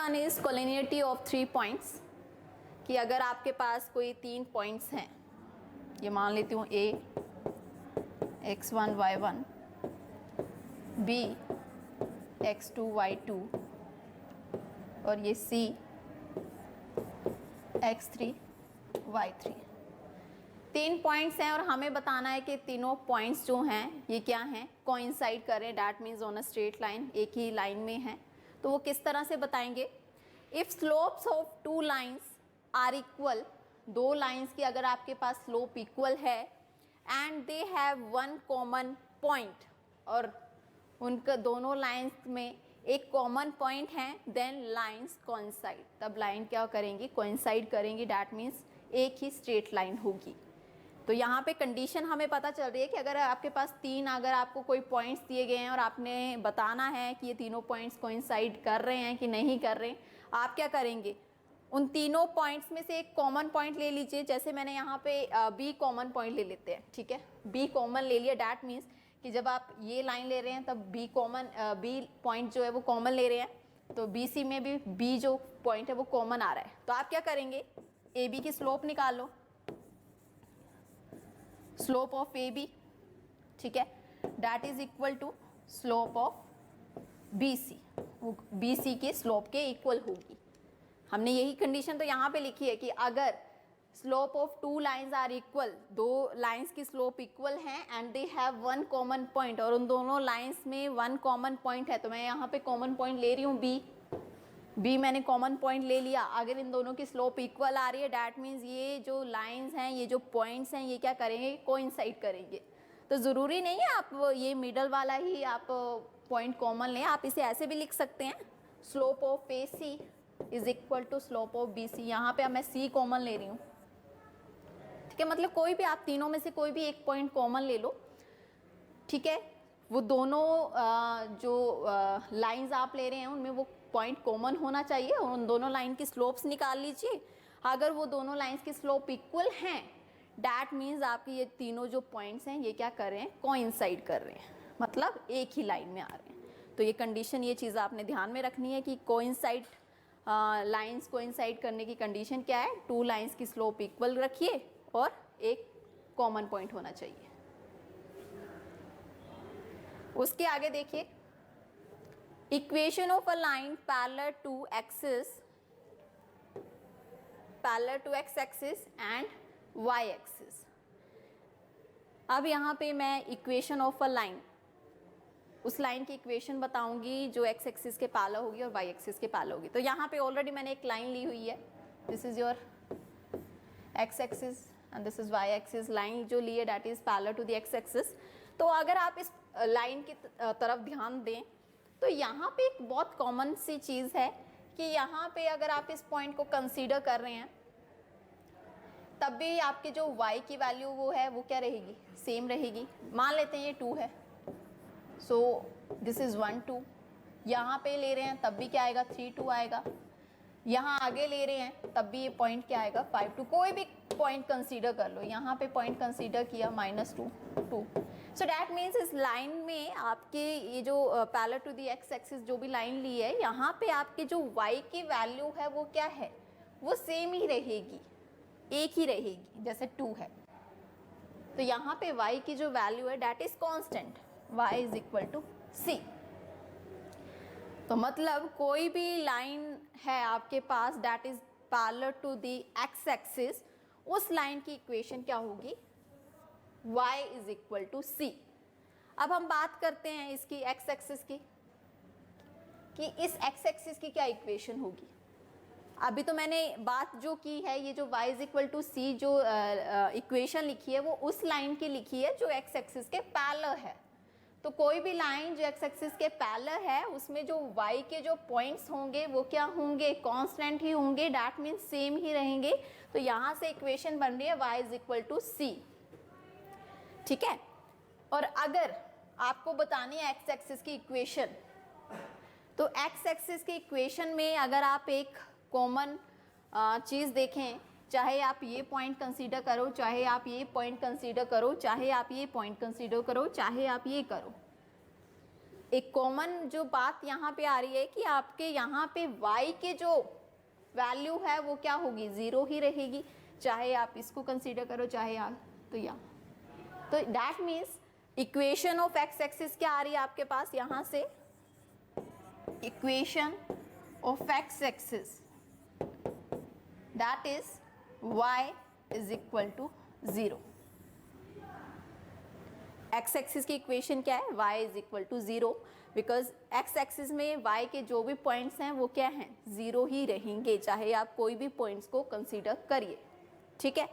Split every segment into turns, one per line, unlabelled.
One is collinearity of 3 points, कि अगर आपके पास कोई 3 पॉइंट्स हैं, ये मान लेती हूँ A x1 y1, B x2 y2 और ये C x3 y3। 3 पॉइंट्स हैं और हमें बताना है कि तीनों पॉइंट्स जो हैं ये क्या हैं, कोइंसाइड कर रहे हैं, that means on a straight line, एक ही लाइन में हैं। तो वो किस तरह से बताएंगे? If slopes of 2 lines are equal, 2 lines की अगर आपके पास स्लोप इक्वल है and they have one common point, और उनका दोनों लाइन्स में एक कॉमन पॉइंट है, देन लाइन्स कोइंसाइड, तब लाइन क्या करेंगी? कोइंसाइड करेंगी, डैट मीन्स एक ही स्ट्रेट लाइन होगी। तो यहाँ पे कंडीशन हमें पता चल रही है कि अगर आपके पास अगर आपको कोई पॉइंट्स दिए गए हैं और आपने बताना है कि ये तीनों पॉइंट्स कोइंसाइड कर रहे हैं कि नहीं कर रहे, आप क्या करेंगे? उन तीनों पॉइंट्स में से एक कॉमन पॉइंट ले लीजिए। जैसे मैंने यहाँ पे बी कॉमन पॉइंट ले लेते हैं, ठीक है, बी कॉमन ले लिया, डैट मीन्स कि जब आप ये लाइन ले रहे हैं तब बी पॉइंट जो है वो कॉमन ले रहे हैं, तो बी सी में भी बी जो पॉइंट है वो कॉमन आ रहा है। तो आप क्या करेंगे? ए बी की स्लोप निकाल लो, स्लोप ऑफ ए बी, ठीक है, that is equal to slope of B C, वो बी सी की स्लोप के इक्वल होगी। हमने यही कंडीशन तो यहाँ पे लिखी है कि अगर slope of 2 lines are equal, 2 lines की स्लोप इक्वल हैं and they have one common point, और उन दोनों लाइन्स में वन कॉमन पॉइंट है, तो मैं यहाँ पे कॉमन पॉइंट ले रही हूँ बी मैंने कॉमन पॉइंट ले लिया। अगर इन दोनों की स्लोप इक्वल आ रही है, डैट मीन्स ये जो लाइन्स हैं, ये जो पॉइंट्स हैं, ये क्या करेंगे? कोइंसाइड करेंगे। तो ज़रूरी नहीं है आप ये मिडल वाला ही आप पॉइंट कॉमन लें, आप इसे ऐसे भी लिख सकते हैं, slope of A C is equal to slope of B C. यहाँ पे अब मैं सी कॉमन ले रही हूँ, ठीक है, मतलब कोई भी आप तीनों में से कोई भी एक पॉइंट कॉमन ले लो, ठीक है, वो दोनों जो लाइंस आप ले रहे हैं उनमें वो पॉइंट कॉमन होना चाहिए, और उन दोनों लाइन की स्लोप्स निकाल लीजिए। अगर वो दोनों लाइंस की स्लोप इक्वल हैं, डैट मीन्स आपके ये तीनों जो पॉइंट्स हैं ये क्या कर रहे हैं? कोइंसाइड कर रहे हैं, मतलब एक ही लाइन में आ रहे हैं। तो ये कंडीशन, ये चीज़ आपने ध्यान में रखनी है कि कोइंसाइड लाइंस कोइंसाइड करने की कंडीशन क्या है? 2 लाइंस की स्लोप इक्वल रखिए और एक कॉमन पॉइंट होना चाहिए। उसके आगे देखिए, equation of a line parallel to x axis and y axis. अब यहाँ पे मैं इक्वेशन ऑफ अ लाइन, उस लाइन की इक्वेशन बताऊंगी जो एक्स एक्सिस के पैरेलल होगी और वाई एक्सिस के पैरेलल होगी। तो यहाँ पे ऑलरेडी मैंने एक लाइन ली हुई है, this is your x axis and this is y axis. Line जो ली है that is parallel to the x axis. तो अगर आप इस लाइन की तरफ ध्यान दें तो यहाँ पे एक बहुत कॉमन सी चीज़ है कि यहाँ पे अगर आप इस पॉइंट को कंसीडर कर रहे हैं तब भी आपके जो y की वैल्यू वो है वो क्या रहेगी? सेम रहेगी। मान लेते हैं ये 2 है, सो दिस इज़ 1 2। यहाँ पे ले रहे हैं तब भी क्या आएगा? 3 2 आएगा। यहाँ आगे ले रहे हैं तब भी ये पॉइंट क्या आएगा? 5 2। कोई भी पॉइंट कंसीडर कर लो, यहाँ पे पॉइंट कंसीडर किया -2 2। सो डैट मीन्स इस लाइन में आपके ये जो parallel to the x axis जो भी लाइन ली है, यहाँ पे आपके जो y की वैल्यू है वो क्या है? वो सेम ही रहेगी, एक ही रहेगी, जैसे 2 है। तो यहाँ पे y की जो वैल्यू है that is constant, y is equal to c। तो मतलब कोई भी लाइन है आपके पास that is parallel to the x axis, उस लाइन की इक्वेशन क्या होगी? y is equal to c। अब हम बात करते हैं इसकी x एक्सिस की, कि इस x एक्सिस की क्या इक्वेशन होगी। अभी तो मैंने बात जो की है, ये जो y is equal to c जो इक्वेशन लिखी है वो उस लाइन की लिखी है जो x एक्सिस के पैरेलल है। तो कोई भी लाइन जो x एक्सिस के पैरेलल है उसमें जो y के जो पॉइंट्स होंगे वो क्या होंगे? कांस्टेंट ही होंगे, डैट मीन्स सेम ही रहेंगे। तो यहाँ से इक्वेशन बन रही है y is equal to c, ठीक है। और अगर आपको बतानी है x एक्सिस की इक्वेशन, तो x एक्सिस की इक्वेशन में अगर आप एक कॉमन चीज़ देखें, चाहे आप ये पॉइंट कंसीडर करो, चाहे आप ये पॉइंट कंसीडर करो, चाहे आप ये पॉइंट कंसीडर करो, चाहे आप ये करो, एक कॉमन जो बात यहाँ पे आ रही है कि आपके यहाँ पे y के जो वैल्यू है वो क्या होगी, 0 ही रहेगी, चाहे आप इसको कंसीडर करो चाहे आप तो यहाँ। तो that means equation of x axis क्या आ रही है आपके पास यहाँ से, equation of x axis that is y is equal to 0। X axis की इक्वेशन क्या है, y is equal to 0, because x axis में y के जो भी पॉइंट्स हैं वो क्या हैं, 0 ही रहेंगे, चाहे आप कोई भी पॉइंट्स को कंसीडर करिए। ठीक है,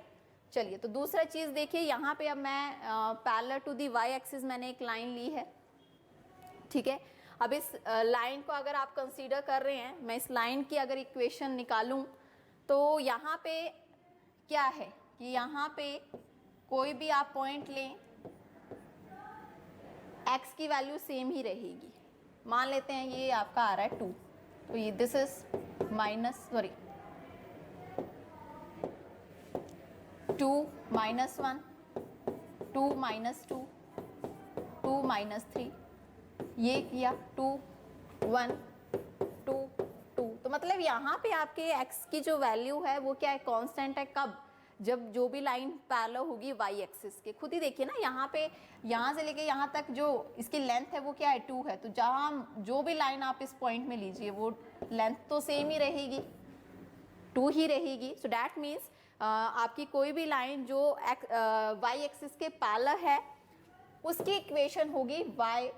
चलिए तो दूसरा चीज़ देखिए, यहाँ पे अब मैं parallel to the y axis मैंने एक लाइन ली है। ठीक है, अब इस लाइन को अगर आप कंसीडर कर रहे हैं, मैं इस लाइन की अगर इक्वेशन निकालूं तो यहाँ पे क्या है कि यहाँ पे कोई भी आप पॉइंट लें, x की वैल्यू सेम ही रहेगी। मान लेते हैं ये आपका आ रहा है 2, तो ये this is minus 2 minus 1, 2 minus 2, 2 minus 3, ये किया 2 1 2 2। तो मतलब यहाँ पे आपके x की जो वैल्यू है वो क्या है, कांस्टेंट है। कब, जब जो भी लाइन पैरेलल होगी y एक्सिस के। खुद ही देखिए ना, यहाँ पे यहाँ से लेके यहाँ तक जो इसकी लेंथ है वो क्या है, 2 है। तो जहाँ जो भी लाइन आप इस पॉइंट में लीजिए वो लेंथ तो सेम ही रहेगी, 2 ही रहेगी। सो डैट मीन्स आपकी कोई भी लाइन जो y एक्सिस के पैरेलल है उसकी इक्वेशन होगी y,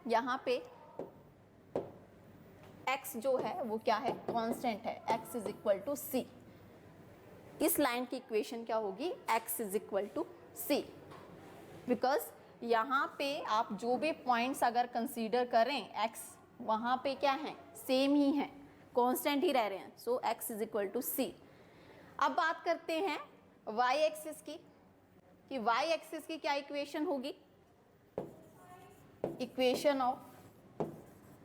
यहाँ पे x जो है वो क्या है, कांस्टेंट है, x is equal to c। इस लाइन की इक्वेशन क्या होगी, x is equal to c, because यहाँ पे आप जो भी पॉइंट्स अगर कंसीडर करें x वहाँ पे क्या है, सेम ही है, कांस्टेंट ही रह रहे हैं। So x is equal to c। अब बात करते हैं y एक्सिस की, कि y एक्सिस की क्या इक्वेशन होगी, इक्वेशन ऑफ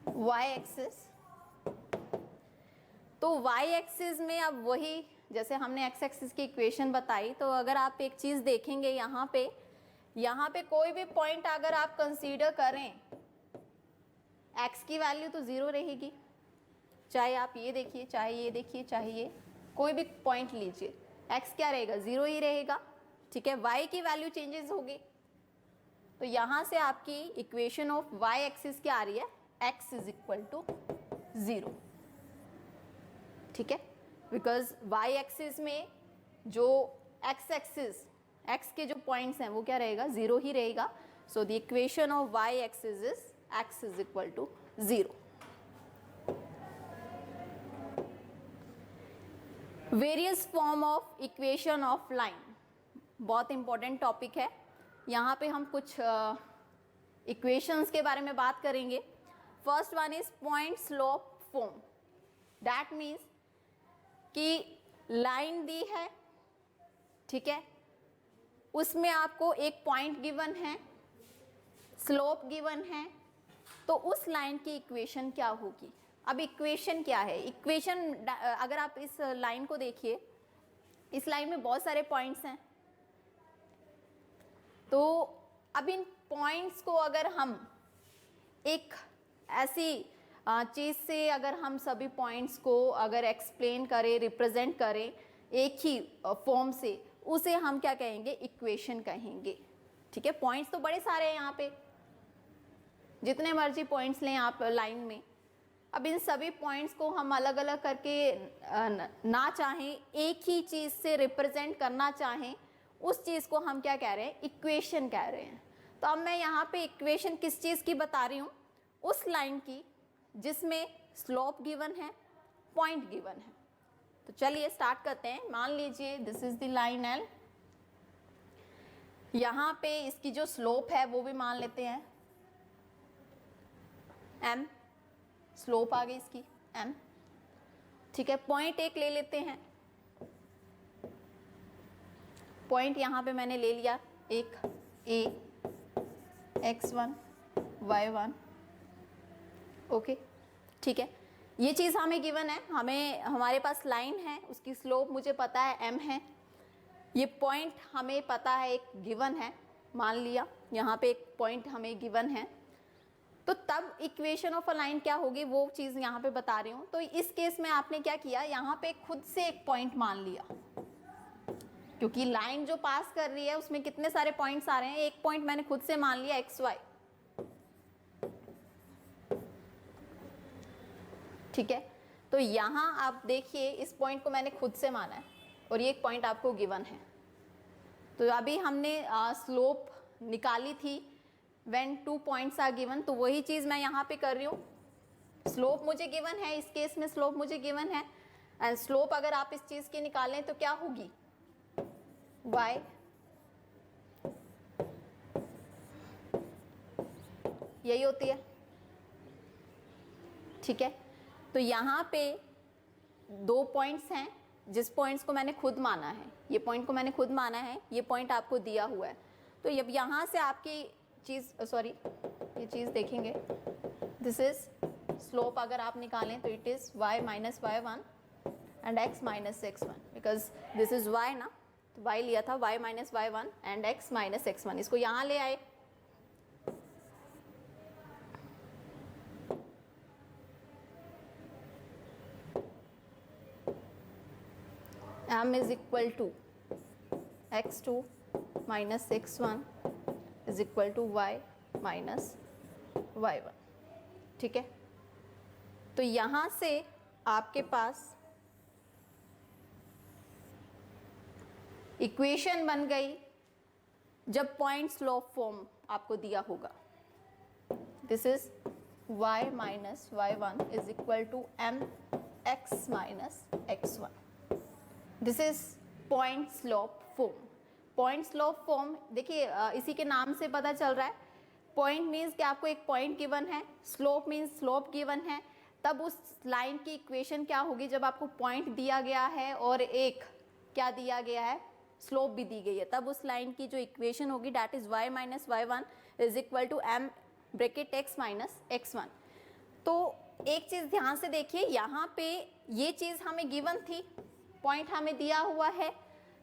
y एक्सिस। तो y एक्सिस में अब वही जैसे हमने x एक्सिस की इक्वेशन बताई, तो अगर आप एक चीज़ देखेंगे यहाँ पे कोई भी पॉइंट अगर आप कंसीडर करें, x की वैल्यू तो 0 रहेगी, चाहे आप ये देखिए चाहे ये देखिए चाहे ये कोई भी पॉइंट लीजिए, x क्या रहेगा, 0 ही रहेगा। ठीक है, y की वैल्यू चेंजेस होगी, तो यहाँ से आपकी इक्वेशन ऑफ y एक्सिस क्या आ रही है, x इज इक्वल टू 0। ठीक है, बिकॉज y एक्सिस में जो x एक्सिस, x के जो पॉइंट्स हैं वो क्या रहेगा, 0 ही रहेगा। So the equation of y axis is x is equal to 0। Various form of equation of line, बहुत इंपॉर्टेंट टॉपिक है। यहाँ पे हम कुछ इक्वेशंस के बारे में बात करेंगे। First one is point slope form, that means कि लाइन दी है, ठीक है, उसमें आपको एक पॉइंट गिवन है, स्लोप गिवन है, तो उस लाइन की इक्वेशन क्या होगी। अब इक्वेशन क्या है, इक्वेशन अगर आप इस लाइन को देखिए, इस लाइन में बहुत सारे पॉइंट्स हैं, तो अब इन पॉइंट्स को अगर हम एक ऐसी चीज़ से अगर हम सभी पॉइंट्स को अगर एक्सप्लेन करें, रिप्रेजेंट करें एक ही फॉर्म से, उसे हम क्या कहेंगे, इक्वेशन कहेंगे। ठीक है, पॉइंट्स तो बड़े सारे हैं यहाँ पे, जितने मर्जी पॉइंट्स लें आप लाइन में। अब इन सभी पॉइंट्स को हम अलग अलग करके ना चाहें, एक ही चीज़ से रिप्रेजेंट करना चाहें, उस चीज़ को हम क्या कह रहे हैं, इक्वेशन कह रहे हैं। तो अब मैं यहाँ पे इक्वेशन किस चीज़ की बता रही हूँ, उस लाइन की जिसमें स्लोप गिवन है, पॉइंट गिवन है। तो चलिए स्टार्ट करते हैं। मान लीजिए this is the line L, यहाँ पे इसकी जो स्लोप है वो भी मान लेते हैं M, स्लोप आ गई इसकी M। ठीक है, पॉइंट एक ले लेते हैं, पॉइंट यहाँ पे मैंने ले लिया एक A, x1 y1, ओके। ठीक है, ये चीज़ हमें गिवन है, हमें हमारे पास लाइन है, उसकी स्लोप मुझे पता है m है, ये पॉइंट हमें पता है एक गिवन है, मान लिया यहाँ पे एक पॉइंट हमें गिवन है। तो तब इक्वेशन ऑफ अ लाइन क्या होगी वो चीज़ यहाँ पे बता रही हूँ। तो इस केस में आपने क्या किया, यहाँ पे खुद से एक पॉइंट मान लिया, क्योंकि लाइन जो पास कर रही है उसमें कितने सारे पॉइंट्स आ रहे हैं, एक पॉइंट मैंने खुद से मान लिया एक्स वाई, ठीक है। तो यहाँ आप देखिए इस पॉइंट को मैंने खुद से माना है और ये एक पॉइंट आपको गिवन है। तो अभी हमने स्लोप निकाली थी व्हेन 2 पॉइंट्स आर गिवन, तो वही चीज़ मैं यहाँ पे कर रही हूँ। स्लोप मुझे गिवन है, इस केस में स्लोप मुझे गिवन है, एंड स्लोप अगर आप इस चीज़ की निकालें तो क्या होगी, y, यही होती है, ठीक है। तो यहाँ पे 2 पॉइंट्स हैं जिस पॉइंट्स को मैंने खुद माना है, ये पॉइंट को मैंने खुद माना है, ये पॉइंट आपको दिया हुआ है। तो अब यहाँ से आपकी चीज़ सॉरी ये चीज़ देखेंगे, दिस इज स्लोप अगर आप निकालें तो it is y minus y1 and x minus x1, because this is y ना, तो y लिया था, y minus y1 and x minus x1, इसको यहाँ ले आए। m is equal to x2 minus x1 is equal to y minus y1, ठीक है। तो यहाँ से आपके पास इक्वेशन बन गई जब पॉइंट स्लोप फॉर्म आपको दिया होगा। This is y minus y1 is equal to m x minus x1, this is point slope form. Point slope form देखिए इसी के नाम से पता चल रहा है, पॉइंट मीन्स कि आपको एक पॉइंट गिवन है, स्लोप मीन्स स्लोप गिवन है, तब उस लाइन की इक्वेशन क्या होगी जब आपको पॉइंट दिया गया है और एक क्या दिया गया है, स्लोप भी दी गई है, तब उस लाइन की जो इक्वेशन होगी that is y minus y1 is equal to m bracket x minus x1। तो एक चीज़ ध्यान से देखिए, यहाँ पे ये चीज़ हमें गिवन थी, पॉइंट हमें दिया हुआ है,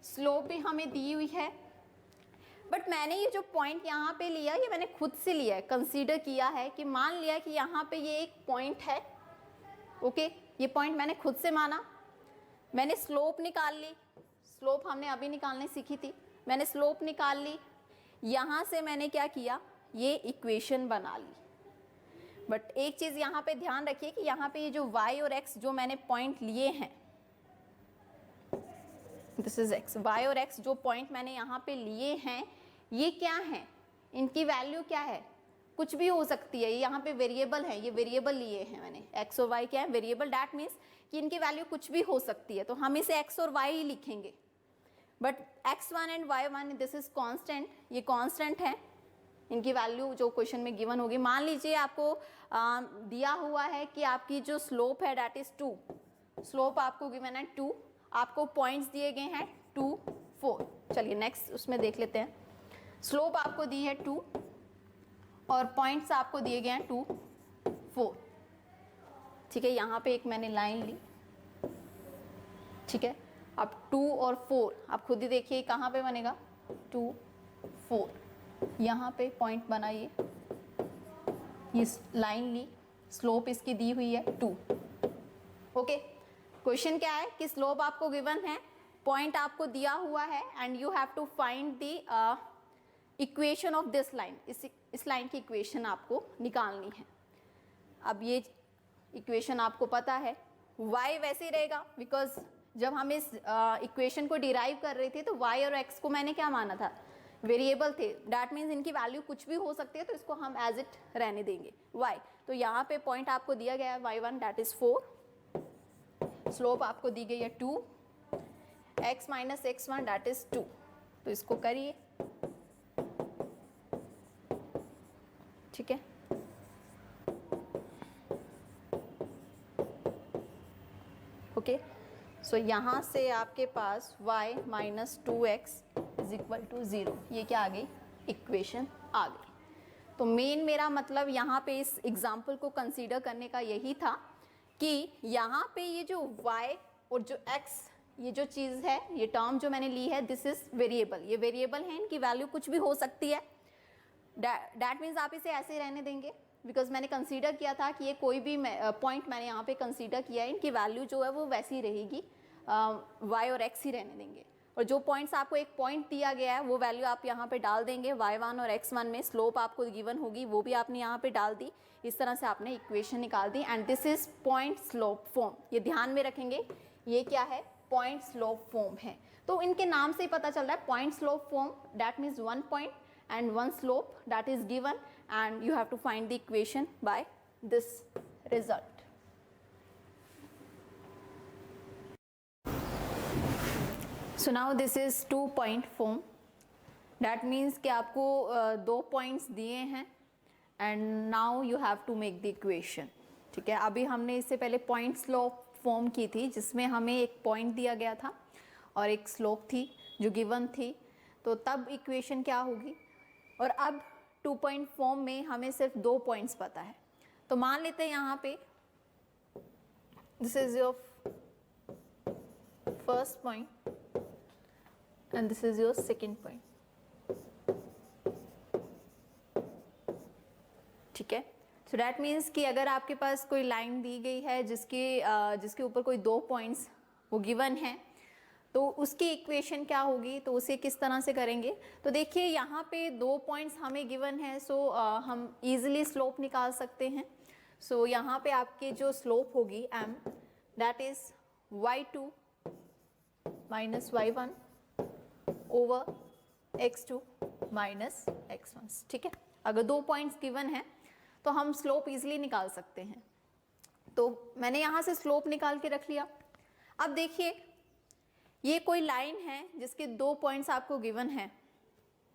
स्लोप भी हमें दी हुई है, बट मैंने ये जो पॉइंट यहाँ पे लिया ये मैंने खुद से लिया है, कंसीडर किया है कि मान लिया कि यहाँ पे ये एक पॉइंट है, ओके, ये पॉइंट मैंने खुद से माना, मैंने स्लोप निकाल ली, स्लोप हमने अभी निकालने सीखी थी, मैंने स्लोप निकाल ली, यहाँ से मैंने क्या किया, ये इक्वेशन बना ली। बट एक चीज़ यहाँ पे ध्यान रखिए कि यहाँ पे ये जो y और x जो मैंने पॉइंट लिए हैं, दिस इज x, y और x जो पॉइंट मैंने यहाँ पे लिए हैं ये क्या हैं, इनकी वैल्यू क्या है, कुछ भी हो सकती है, यहाँ पे वेरिएबल है, ये वेरिएबल लिए हैं मैंने, x और y क्या है, वेरिएबल, डैट मीन्स कि इनकी वैल्यू कुछ भी हो सकती है, तो हम इसे x और y ही लिखेंगे। But x1 and y1 this is constant, ये कांस्टेंट है, इनकी वैल्यू जो क्वेश्चन में गिवन होगी। मान लीजिए आपको दिया हुआ है कि आपकी जो स्लोप है डैट इज 2, स्लोप आपको गिवन है 2, आपको पॉइंट्स दिए गए हैं 2, 4। चलिए नेक्स्ट उसमें देख लेते हैं, स्लोप आपको दी है 2 और पॉइंट्स आपको दिए गए हैं 2, 4, ठीक है। यहाँ पे एक मैंने लाइन ली, ठीक है। अब 2 और 4 आप खुद ही देखिए कहाँ पे बनेगा, 2, 4, यहाँ पे पॉइंट बनाइए, ये लाइन ली, स्लोप इसकी दी हुई है 2, ओके। क्वेश्चन क्या है कि स्लोप आपको गिवन है, पॉइंट आपको दिया हुआ है, and you have to find the equation of this line, इस लाइन की इक्वेशन आपको निकालनी है। अब ये इक्वेशन आपको पता है, y वैसे ही रहेगा, बिकॉज जब हम इस इक्वेशन को डिराइव कर रहे थे तो y और x को मैंने क्या माना था, वेरिएबल थे, डैट मीन्स इनकी वैल्यू कुछ भी हो सकती है, तो इसको हम एज इट रहने देंगे y। तो यहाँ पे पॉइंट आपको दिया गया है y1 डैट इज 4, स्लोप आपको दी गई है 2, x minus x1 that is 2, तो इसको करिए, ठीक है। ओके, सो यहाँ से आपके पास y minus 2x is equal to 0, ये क्या आ गई, इक्वेशन आ गई। तो मेन मेरा मतलब यहाँ पे इस एग्जाम्पल को कंसीडर करने का यही था कि यहाँ पे ये जो y और जो x, ये जो चीज़ है, ये टर्म जो मैंने ली है, दिस इज वेरिएबल, ये वेरिएबल है, इनकी वैल्यू कुछ भी हो सकती है, डैट मीन्स आप इसे ऐसे ही रहने देंगे, बिकॉज मैंने कंसीडर किया था कि ये कोई भी पॉइंट मैंने यहाँ पे कंसीडर किया है, इनकी वैल्यू जो है वो वैसी रहेगी, y और x ही रहने देंगे। और जो पॉइंट्स आपको एक पॉइंट दिया गया है वो वैल्यू आप यहाँ पे डाल देंगे y1 और x1 में, स्लोप आपको गिवन होगी वो भी आपने यहाँ पे डाल दी। इस तरह से आपने इक्वेशन निकाल दी and this is point slope form. ये ध्यान में रखेंगे, ये क्या है, पॉइंट स्लोप फॉर्म है। तो इनके नाम से ही पता चल रहा है point slope form, that means one point and one slope that is given and you have to find the equation by this result. So now this is 2-point form. That means कि आपको दो points दिए हैं and now you have to make the equation. ठीक है, अभी हमने इससे पहले point slope form की थी जिसमें हमें एक point दिया गया था और एक slope थी जो given थी, तो तब equation क्या होगी। और अब 2-point फॉर्म में हमें सिर्फ 2 पॉइंट्स पता है, तो मान लेते हैं यहाँ पे this is your first point and this is your second point. ठीक है, सो डैट मीन्स कि अगर आपके पास कोई लाइन दी गई है जिसके ऊपर कोई 2 पॉइंट्स वो गिवन है, तो उसकी इक्वेशन क्या होगी, तो उसे किस तरह से करेंगे। तो देखिए यहाँ पे 2 पॉइंट्स हमें गिवन है, सो हम इजीली स्लोप निकाल सकते हैं। सो यहाँ पे आपकी जो स्लोप होगी m, that is y2 minus y1 over x2 minus x1। ठीक है, अगर 2 पॉइंट्स गिवन है तो हम स्लोप इजीली निकाल सकते हैं। तो मैंने यहाँ से स्लोप निकाल के रख लिया। अब देखिए ये कोई लाइन है जिसके 2 पॉइंट्स आपको गिवन है,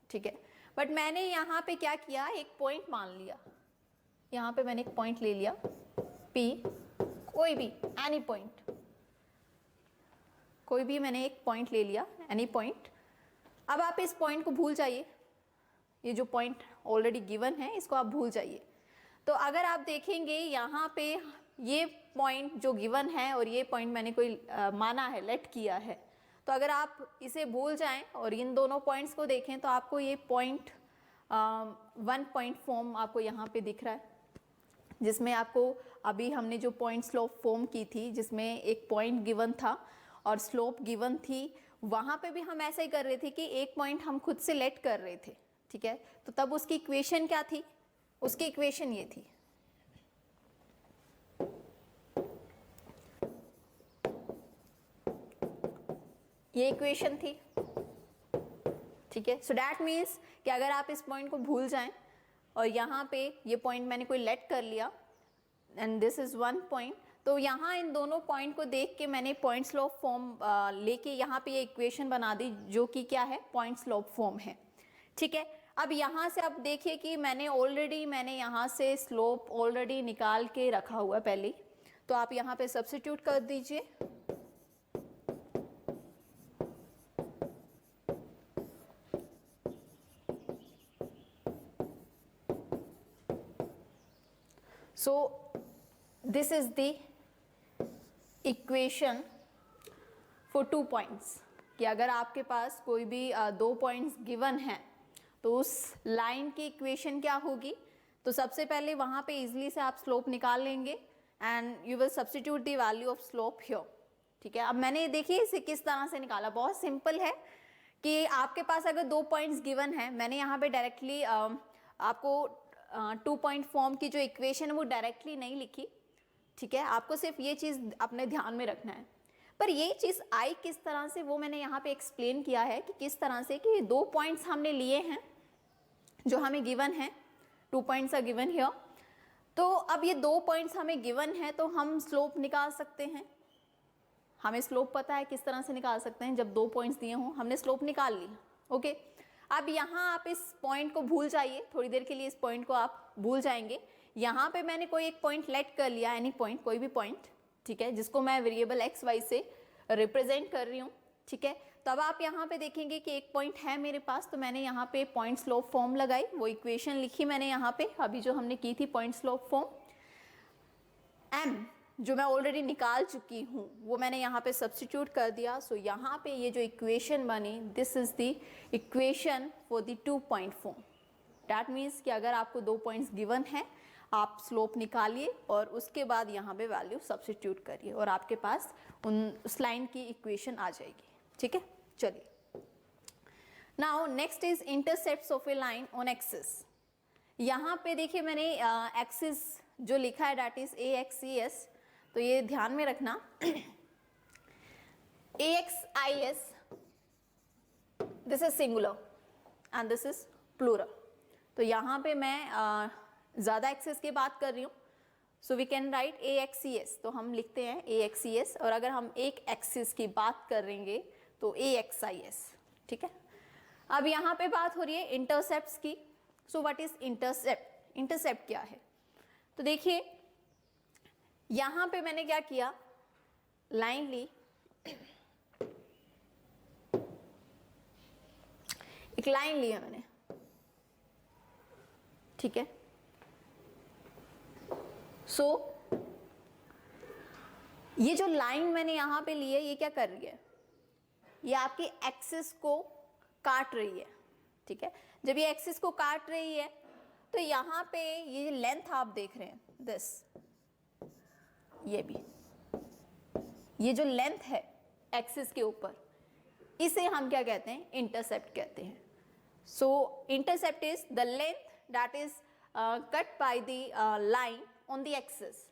ठीक है, बट मैंने यहाँ पे क्या किया, एक पॉइंट मान लिया। यहाँ पे मैंने एक पॉइंट ले लिया P, कोई भी एनी पॉइंट, कोई भी मैंने एक पॉइंट ले लिया, एनी पॉइंट। अब आप इस पॉइंट को भूल जाइए, ये जो पॉइंट ऑलरेडी गिवन है इसको आप भूल जाइए। तो अगर आप देखेंगे यहाँ पे ये पॉइंट जो गिवन है और ये पॉइंट मैंने कोई माना है, लेट किया है, तो अगर आप इसे भूल जाएं और इन दोनों पॉइंट्स को देखें तो आपको ये पॉइंट 1 पॉइंट फॉर्म आपको यहाँ पे दिख रहा है, जिसमें आपको अभी हमने जो पॉइंट स्लोप फॉर्म की थी जिसमें एक पॉइंट गिवन था और स्लोप गिवन थी, वहाँ पे भी हम ऐसा ही कर रहे थे कि एक पॉइंट हम खुद से लेट कर रहे थे। ठीक है, तो तब उसकी इक्वेशन क्या थी, उसकी इक्वेशन ये थी, ये इक्वेशन थी। ठीक है, सो दैट मीन्स कि अगर आप इस पॉइंट को भूल जाएं और यहाँ पे ये पॉइंट मैंने कोई लेट कर लिया एंड दिस इज 1 पॉइंट, तो यहाँ इन दोनों पॉइंट को देख के मैंने पॉइंट स्लोप फॉर्म लेके यहाँ पे ये इक्वेशन बना दी जो कि क्या है, पॉइंट स्लोप फॉर्म है। ठीक है, अब यहाँ से आप देखिए कि मैंने यहाँ से स्लोप ऑलरेडी निकाल के रखा हुआ है पहले, तो आप यहाँ पे सब्स्टिट्यूट कर दीजिए। So this is the equation for 2 points कि अगर आपके पास कोई भी 2 पॉइंट्स गिवन हैं तो उस लाइन की इक्वेशन क्या होगी। तो सबसे पहले वहाँ पे इजीली से आप स्लोप निकाल लेंगे and you will substitute the value of slope here. ठीक है, अब मैंने देखिए इसे किस तरह से निकाला, बहुत सिंपल है कि आपके पास अगर 2 पॉइंट्स गिवन हैं, मैंने यहाँ पे डायरेक्टली आपको 2 पॉइंट फॉर्म की जो इक्वेशन है वो डायरेक्टली नहीं लिखी। ठीक है, आपको सिर्फ ये चीज़ अपने ध्यान में रखना है, पर ये चीज़ आई किस तरह से वो मैंने यहाँ पे एक्सप्लेन किया है कि किस तरह से कि 2 पॉइंट्स हमने लिए हैं जो हमें गिवन है, 2 पॉइंट्स आर गिवन हियर। तो अब ये 2 पॉइंट्स हमें गिवन है तो हम स्लोप निकाल सकते हैं। हमें स्लोप पता है किस तरह से निकाल सकते हैं, जब 2 पॉइंट्स दिए हों हमने स्लोप निकाल ली। ओके, अब यहाँ आप इस पॉइंट को भूल जाइए, थोड़ी देर के लिए इस पॉइंट को आप भूल जाएंगे। यहाँ पे मैंने कोई एक पॉइंट लेट कर लिया, एनी पॉइंट, कोई भी पॉइंट, ठीक है, जिसको मैं वेरिएबल एक्स वाई से रिप्रेजेंट कर रही हूँ। ठीक है, तब आप यहाँ पे देखेंगे कि एक पॉइंट है मेरे पास, तो मैंने यहाँ पे पॉइंट स्लोप फॉर्म लगाई, वो इक्वेशन लिखी मैंने यहाँ पे अभी जो हमने की थी पॉइंट स्लोप फॉर्म। एम जो मैं ऑलरेडी निकाल चुकी हूँ वो मैंने यहाँ पे सब्स्टिट्यूट कर दिया। सो यहाँ पे ये जो इक्वेशन बनी, this is the equation for the 2 point form. That means कि अगर आपको 2 पॉइंट्स गिवन है, आप स्लोप निकालिए और उसके बाद यहाँ पे वैल्यू सब्स्टिट्यूट करिए और आपके पास उस लाइन की इक्वेशन आ जाएगी। ठीक है, चलिए। Now next is intercepts of A line on axis. यहाँ पे देखिए मैंने एक्सिस जो लिखा है डैट इज AXES, तो ये ध्यान में रखना। AXIS, this is singular and this is plural. तो यहाँ पे मैं ज़्यादा एक्सिस की बात कर रही हूँ, so we can write AXES, तो हम लिखते हैं AXES। और अगर हम एक एक्सिस की बात करेंगे तो AXIS। ठीक है, अब यहाँ पे बात हो रही है इंटरसेप्ट्स की। So what is intercept? Intercept क्या है? तो देखिए यहाँ पे मैंने क्या किया, लाइन ली, एक लाइन ली है मैंने। ठीक है, सो ये जो लाइन मैंने यहां पे ली है ये क्या कर रही है, ये आपकी एक्सिस को काट रही है। ठीक है, जब ये एक्सिस को काट रही है तो यहाँ पे ये लेंथ आप देख रहे हैं, दिस, ये भी, ये जो लेंथ है एक्सिस के ऊपर, इसे हम क्या कहते हैं? इंटरसेप्ट कहते हैं। So intercept is the length that is cut by the line on the axis.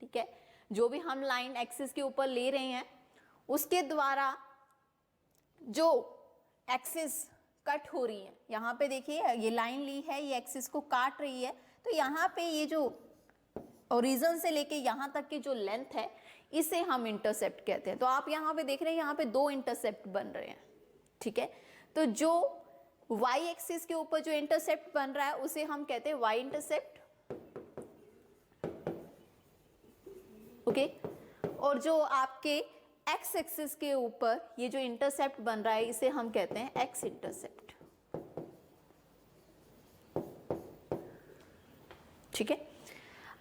ठीक है, जो भी हम लाइन एक्सिस के ऊपर ले रहे हैं उसके द्वारा जो एक्सिस कट हो रही है, यहाँ पे देखिए ये लाइन ली है, ये एक्सिस को काट रही है, तो यहाँ पे ये जो ओरिजिन से लेके यहाँ तक की जो लेंथ है इसे हम इंटरसेप्ट कहते हैं। तो आप यहाँ पे देख रहे हैं यहाँ पे दो इंटरसेप्ट बन रहे हैं। ठीक है, तो जो y एक्सिस के ऊपर जो इंटरसेप्ट बन रहा है उसे हम कहते हैं y इंटरसेप्ट। ओके, और जो आपके x एक्सिस के ऊपर ये जो इंटरसेप्ट बन रहा है इसे हम कहते हैं x इंटरसेप्ट। ठीक है,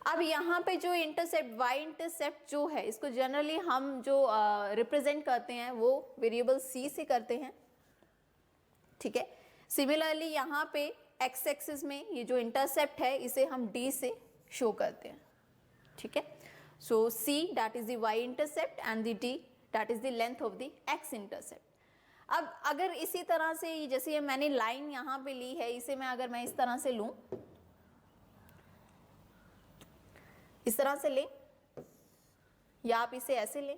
अब यहाँ पे जो इंटरसेप्ट y इंटरसेप्ट जो है इसको जनरली हम जो रिप्रेजेंट करते हैं वो वेरिएबल c से करते हैं। ठीक है, सिमिलरली यहाँ पे x एक्सिस में ये जो इंटरसेप्ट है इसे हम d से शो करते हैं। ठीक है, सो c that is the y intercept and the d that is the length of the x intercept. अब अगर इसी तरह से जैसे ये मैंने लाइन यहाँ पे ली है, इसे मैं अगर मैं इस तरह से लूं, इस तरह से लें या आप इसे ऐसे लें,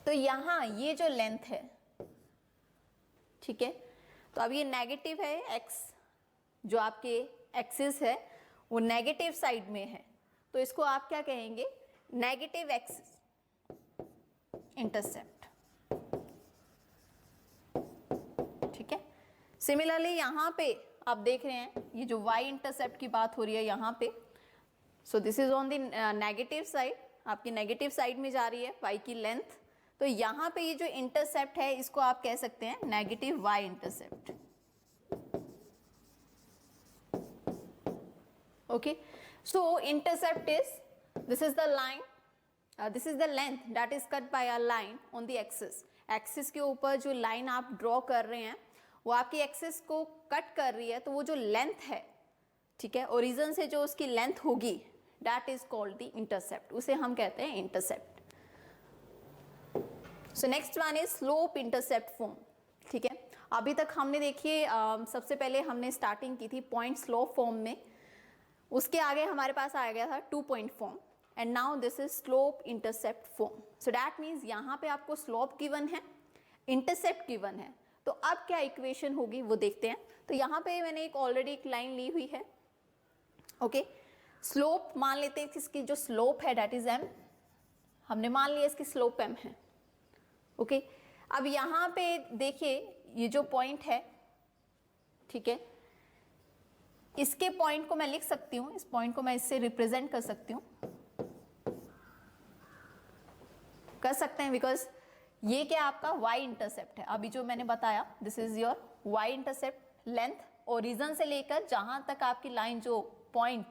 तो यहाँ ये जो लेंथ है, ठीक है, तो अब ये नेगेटिव है, x जो आपके एक्सिस है वो नेगेटिव साइड में है, तो इसको आप क्या कहेंगे? Negative axis intercept. ठीक है, सिमिलरली यहाँ पे आप देख रहे हैं ये जो y इंटरसेप्ट की बात हो रही है यहाँ पे, सो this is on the negative side, आपकी नेगेटिव साइड में जा रही है y की लेंथ, तो यहाँ पे ये जो इंटरसेप्ट है इसको आप कह सकते हैं negative y intercept. Okay, so intercept is this is the line, this is the length that is cut bye a line on the axis. Axis के ऊपर जो लाइन आप ड्रॉ कर रहे हैं वो आपकी एक्सिस को कट कर रही है, तो वो जो लेंथ है, ठीक है, ओरिजिन से जो उसकी लेंथ होगी that is called the intercept, उसे हम कहते हैं intercept. So next one is slope intercept form. ठीक है, अभी तक हमने देखिए सबसे पहले हमने स्टार्टिंग की थी पॉइंट स्लोप फॉर्म में, उसके आगे हमारे पास आ गया था 2 point form, and now this is slope intercept form. So that means यहाँ पे आपको स्लोप गिवन है, इंटरसेप्ट गिवन है, तो अब क्या इक्वेशन होगी वो देखते हैं। तो यहाँ पे मैंने एक ऑलरेडी एक लाइन ली हुई है। ओके, स्लोप मान लेते हैं इसकी जो स्लोप है दैट इज m, हमने मान लिया इसकी स्लोप m है। ओके, अब यहाँ पे देखिए ये जो पॉइंट है, ठीक है, इसके पॉइंट को मैं लिख सकती हूँ, इस पॉइंट को मैं इससे रिप्रेजेंट कर सकती हूँ, कर सकते हैं, बिकॉज ये क्या आपका y इंटरसेप्ट है। अभी जो मैंने बताया this is your y intercept length, origin से लेकर जहां तक आपकी लाइन जो पॉइंट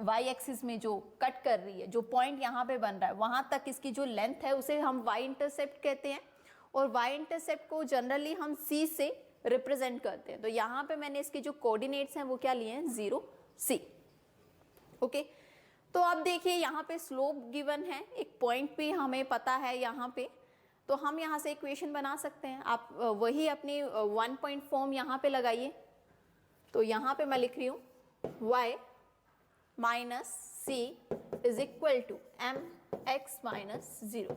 y एक्सिस में जो कट कर रही है, जो पॉइंट यहाँ पे बन रहा है वहां तक इसकी जो लेंथ है उसे हम y इंटरसेप्ट कहते हैं, और y इंटरसेप्ट को जनरली हम c से रिप्रेजेंट करते हैं। तो यहाँ पे मैंने इसके जो कोऑर्डिनेट्स हैं वो क्या लिए हैं, 0 C। ओके, तो अब देखिए यहाँ पे स्लोप गिवन है, एक पॉइंट भी हमें पता है यहाँ पे, तो हम यहाँ से इक्वेशन बना सकते हैं। आप वही अपनी 1 पॉइंट फॉर्म यहाँ पे लगाइए। तो यहाँ पे मैं लिख रही हूँ y minus C is equal to mx minus 0।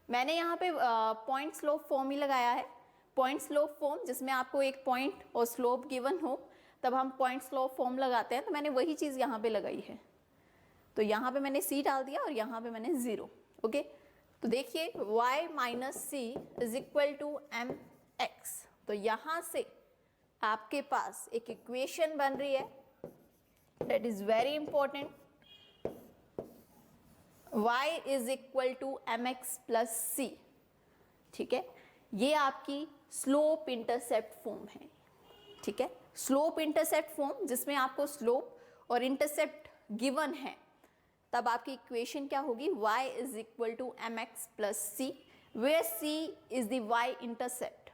मैंने यहाँ पे पॉइंट स्लोप फॉर्म ही लगाया है, पॉइंट स्लोप फॉर्म, जिसमें आपको एक पॉइंट और स्लोप गिवन हो तब हम पॉइंट स्लोप फॉर्म लगाते हैं। तो मैंने वही चीज़ यहाँ पे लगाई है। तो यहाँ पे मैंने C डाल दिया और यहाँ पे मैंने 0। ओके, तो देखिए y minus C is equal to mx। तो यहाँ से आपके पास एक इक्वेशन बन रही है, that is very important, y is equal to mx plus c। ठीक है, ये आपकी स्लोप इंटरसेप्ट फॉर्म है। ठीक है, स्लोप इंटरसेप्ट फॉर्म जिसमें आपको स्लोप और इंटरसेप्ट गिवन है, तब आपकी इक्वेशन क्या होगी, y is equal to mx plus c, where c is the y intercept.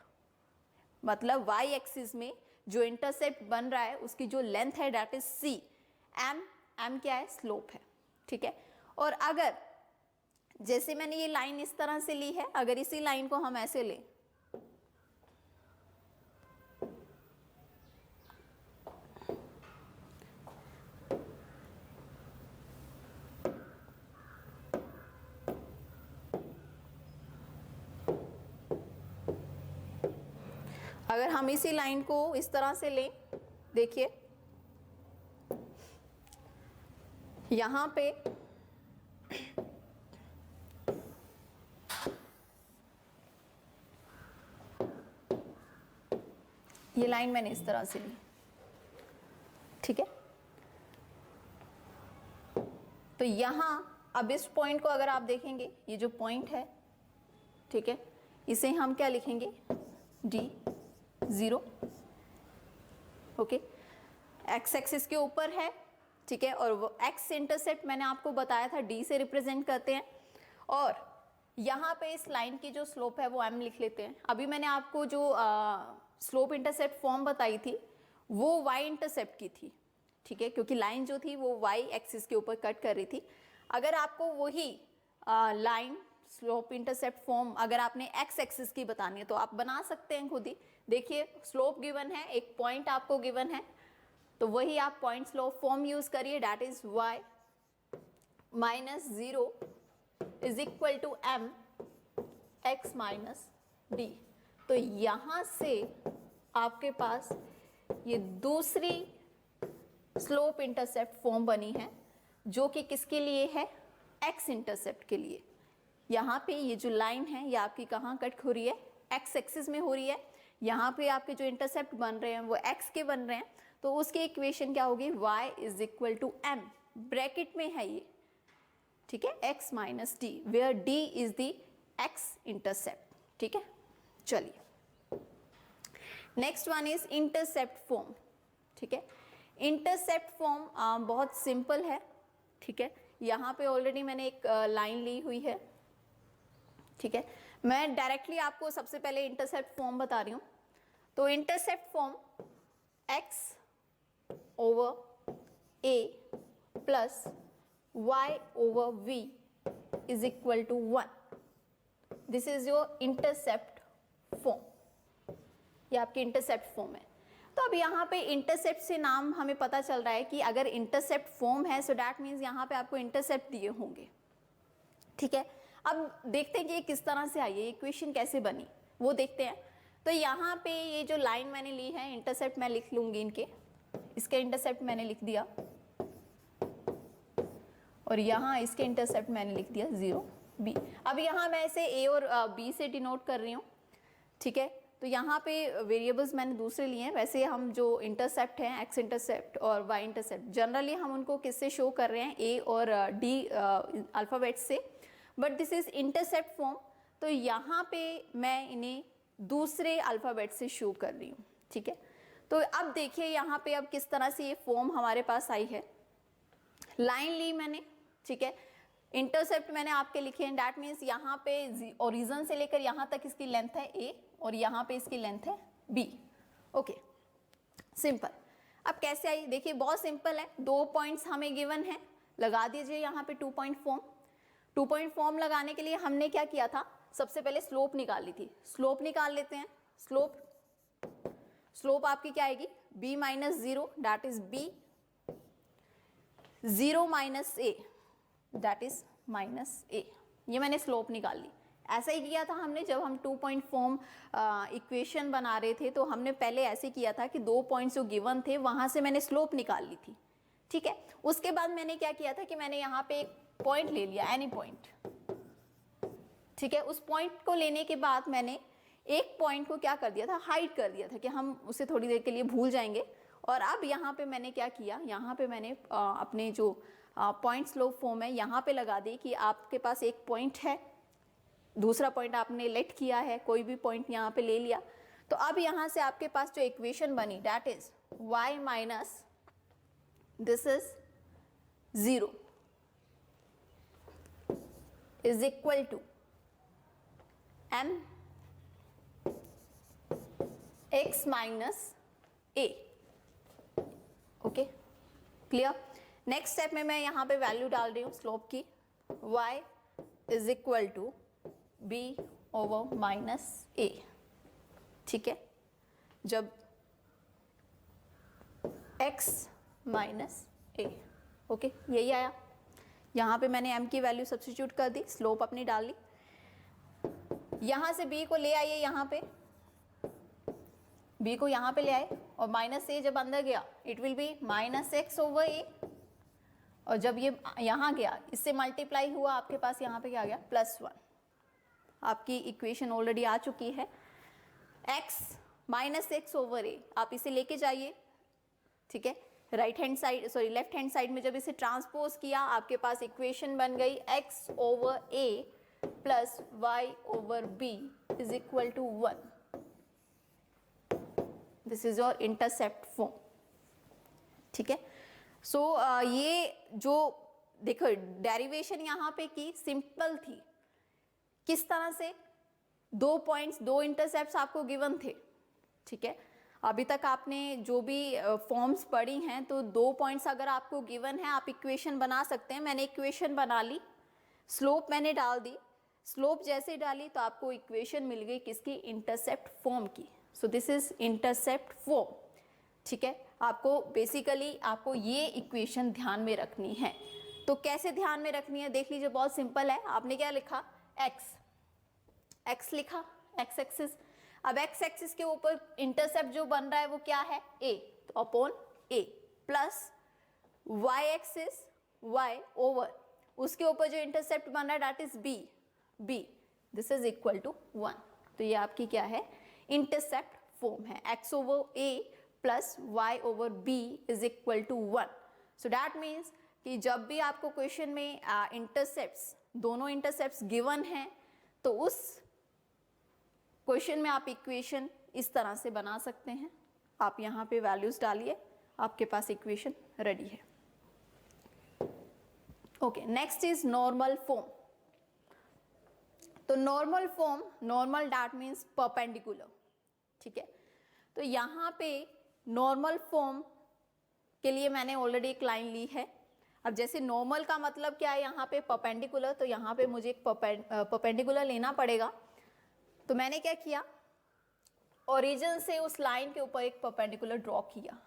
मतलब y एक्सिस में जो इंटरसेप्ट बन रहा है उसकी जो लेंथ है दैट इज c, m क्या है, स्लोप है। ठीक है, और अगर जैसे मैंने ये लाइन इस तरह से ली है, अगर इसी लाइन को हम ऐसे लें, अगर हम इसी लाइन को इस तरह से लें, देखिए यहां पे ये लाइन मैंने इस तरह से ली। ठीक है, तो यहां अब इस पॉइंट को अगर आप देखेंगे, ये जो पॉइंट है, ठीक है, इसे हम क्या लिखेंगे, D0। ओके, एक्स एक्सिस के ऊपर है। ठीक है, और वो एक्स इंटरसेप्ट मैंने आपको बताया था D से रिप्रेजेंट करते हैं, और यहाँ पे इस लाइन की जो स्लोप है वो m लिख लेते हैं। अभी मैंने आपको जो स्लोप इंटरसेप्ट फॉर्म बताई थी वो y इंटरसेप्ट की थी। ठीक है, क्योंकि लाइन जो थी वो y एक्सिस के ऊपर कट कर रही थी। अगर आपको वही लाइन स्लोप इंटरसेप्ट फॉर्म अगर आपने x एक्सिस की बतानी है तो आप बना सकते हैं खुद ही। देखिए स्लोप गिवन है, एक पॉइंट आपको गिवन है, तो वही आप पॉइंट स्लोप फॉर्म यूज करिए, that is y minus 0 is equal to m x minus d। तो यहां से आपके पास ये दूसरी स्लोप इंटरसेप्ट फॉर्म बनी है, जो कि किसके लिए है, x इंटरसेप्ट के लिए। यहाँ पे ये जो लाइन है ये आपकी कहाँ कट हो रही है, x एक्सिस में हो रही है। यहाँ पे आपके जो इंटरसेप्ट बन रहे हैं वो x के बन रहे हैं, तो उसकी इक्वेशन क्या होगी, y is equal to m, bracket में है ये। ठीक है, x minus d, where d is the x intercept. ठीक है, चलिए next one is intercept form. ठीक है, इंटरसेप्ट फॉर्म बहुत सिंपल है। ठीक है, यहाँ पे ऑलरेडी मैंने एक लाइन ली हुई है। ठीक है, मैं डायरेक्टली आपको सबसे पहले इंटरसेप्ट फॉर्म बता रही हूँ। तो intercept form x over a plus y over v is equal to 1। This is your intercept form, ये आपकी इंटरसेप्ट फॉर्म है। तो अब यहाँ पे इंटरसेप्ट से नाम हमें पता चल रहा है कि अगर इंटरसेप्ट फॉर्म है सो दैट मीन्स यहाँ पे आपको इंटरसेप्ट दिए होंगे। ठीक है, अब देखते हैं कि ये किस तरह से आई है, इक्वेशन कैसे बनी वो देखते हैं। तो यहाँ पे ये जो लाइन मैंने ली है, इंटरसेप्ट मैं लिख लूंगी इनके, इसके इंटरसेप्ट मैंने लिख दिया, और यहाँ इसके इंटरसेप्ट मैंने लिख दिया 0b। अब यहाँ मैं इसे a और b से डिनोट कर रही हूँ। ठीक है, तो यहाँ पे वेरिएबल्स मैंने दूसरे लिए हैं। वैसे हम जो इंटरसेप्ट हैं, x इंटरसेप्ट और y इंटरसेप्ट, जनरली हम उनको किससे शो कर रहे हैं, a और d अल्फ़ाबेट से, but this is intercept form, तो यहाँ पे मैं इन्हें दूसरे अल्फ़ाबेट से शो कर रही हूँ। ठीक है, तो अब देखिए यहाँ पे अब किस तरह से ये फॉर्म हमारे पास आई है। लाइन ली मैंने, ठीक है, इंटरसेप्ट मैंने आपके लिखे हैं, डैट मीन्स यहाँ पे ओरिजिन से लेकर यहाँ तक इसकी लेंथ है a और यहाँ पे इसकी लेंथ है b। Okay simple. अब कैसे आई देखिए, बहुत सिंपल है, 2 पॉइंट्स हमें गिवन है, लगा दीजिए यहाँ पे 2 पॉइंट फॉर्म। 2 पॉइंट फॉर्म लगाने के लिए हमने क्या किया था, सबसे पहले स्लोप निकाली थी। स्लोप निकाल लेते हैं। स्लोप आपकी क्या आएगी, b minus 0 that is b, 0 minus a that is minus a। ये मैंने स्लोप निकाल ली। ऐसा ही किया था हमने जब हम 2 पॉइंट फॉर्म इक्वेशन बना रहे थे, तो हमने पहले ऐसे किया था कि 2 पॉइंट्स जो गिवन थे वहां से मैंने स्लोप निकाल ली थी, ठीक है। उसके बाद मैंने क्या किया था कि मैंने यहाँ पे एक पॉइंट ले लिया, एनी पॉइंट, ठीक है। उस पॉइंट को लेने के बाद मैंने एक पॉइंट को क्या कर दिया था, हाइड कर दिया था कि हम उसे थोड़ी देर के लिए भूल जाएंगे। और अब यहाँ पे मैंने क्या किया, यहाँ पे मैंने अपने जो पॉइंट स्लोप फॉर्म है यहाँ पे लगा दी कि आपके पास एक पॉइंट है, दूसरा पॉइंट आपने लेट किया है, कोई भी पॉइंट यहाँ पे ले लिया। तो अब यहाँ से आपके पास जो इक्वेशन बनी that is y minus this is 0 is equal to m x minus a। Okay clear. Next step में मैं यहाँ पे वैल्यू डाल रही हूँ स्लोप की, y is equal to b over minus a, ठीक है। जब x माइनस a, ओके यही आया। यहाँ पे मैंने m की वैल्यू सब्स्टिट्यूट कर दी, स्लोप अपनी डाल ली। यहाँ से b को ले आइए, यहाँ पे b को यहाँ पे ले आए और माइनस a जब अंदर गया it will be minus x over a, और जब ये यहाँ गया इससे मल्टीप्लाई हुआ, आपके पास यहाँ पे क्या आ गया +1। आपकी इक्वेशन ऑलरेडी आ चुकी है, x minus x over a। आप इसे लेके जाइए, ठीक है, right hand side sorry left hand side में जब इसे ट्रांसपोज किया आपके पास इक्वेशन बन गई x over a plus y over b is equal to 1। This is your intercept form, ठीक है। सो ये जो देखो डेरिवेशन यहाँ पे की सिंपल थी, किस तरह से 2 पॉइंट्स 2 इंटरसेप्ट्स आपको गिवन थे, ठीक है। अभी तक आपने जो भी फॉर्म्स पढ़ी हैं तो 2 पॉइंट्स अगर आपको गिवन है आप इक्वेशन बना सकते हैं। मैंने इक्वेशन बना ली, स्लोप मैंने डाल दी, स्लोप जैसे डाली तो आपको इक्वेशन मिल गई किसकी, इंटरसेप्ट फॉर्म की। सो दिस इज इंटरसेप्ट फॉर्म, ठीक है। आपको बेसिकली आपको ये इक्वेशन ध्यान में रखनी है। तो कैसे ध्यान में रखनी है देख लीजिए, बहुत सिंपल है। आपने क्या लिखा, x लिखा, x एक्सिस। अब x एक्सिस के ऊपर इंटरसेप्ट जो बन रहा है वो क्या है, a, तो upon a plus y axis y over उसके ऊपर जो इंटरसेप्ट बन रहा है that is b, this is equal to 1। तो ये आपकी क्या है, इंटरसेप्ट फॉर्म है, x over a plus y over b is equal to 1। So that means कि जब भी आपको क्वेश्चन में इंटरसेप्ट्स, दोनों इंटरसेप्ट्स गिवन हैं तो उस क्वेश्चन में आप इक्वेशन इस तरह से बना सकते हैं। आप यहाँ पे वैल्यूज डालिए, आपके पास इक्वेशन रेडी है। Okay next is normal form. तो normal form, normal that means perpendicular, ठीक है। तो यहाँ पे नॉर्मल फॉर्म के लिए मैंने ऑलरेडी एक लाइन ली है। अब जैसे नॉर्मल का मतलब क्या है, यहाँ पे परपेंडिकुलर, तो यहाँ पे मुझे एक परपेंडिकुलर लेना पड़ेगा। तो मैंने क्या किया, ओरिजिन से उस लाइन के ऊपर एक परपेंडिकुलर ड्रॉ किया।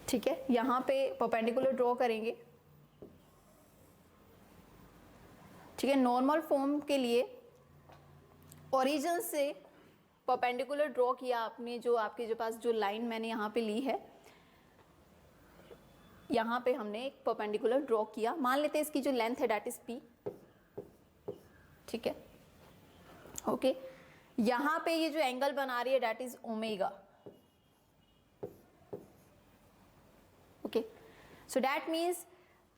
ठीक है, यहाँ पे परपेंडिकुलर ड्रॉ करेंगे, ठीक है। नॉर्मल फॉर्म के लिए ओरिजिन से परपेंडिकुलर ड्रॉ किया आपने, जो आपके जो पास जो लाइन मैंने यहाँ पे ली है, यहाँ पे हमने एक परपेंडिकुलर ड्रॉ किया। मान लेते हैं इसकी जो लेंथ है दैट इज p, ठीक है, ओके। यहाँ पे ये जो एंगल बना रही है that is omega, okay. So that means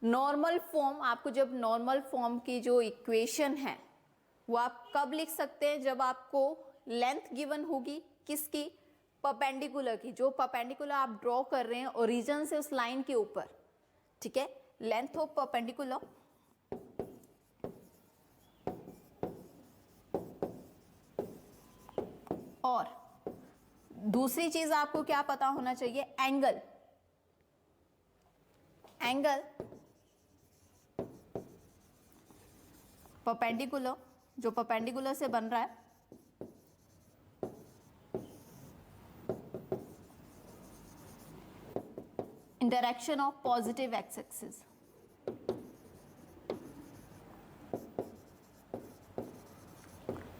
normal form, आपको जब नॉर्मल फॉर्म की जो इक्वेशन है वो आप कब लिख सकते हैं, जब आपको लेंथ गिवन होगी किसकी, परपेंडिकुलर की, जो परपेंडिकुलर आप ड्रॉ कर रहे हैं ओरिजिन से उस लाइन के ऊपर, ठीक है, लेंथ ऑफ परपेंडिकुलर और दूसरी चीज आपको क्या पता होना चाहिए, एंगल, एंगल परपेंडिकुलर, जो परपेंडिकुलर से बन रहा है, इन direction of positive x axis.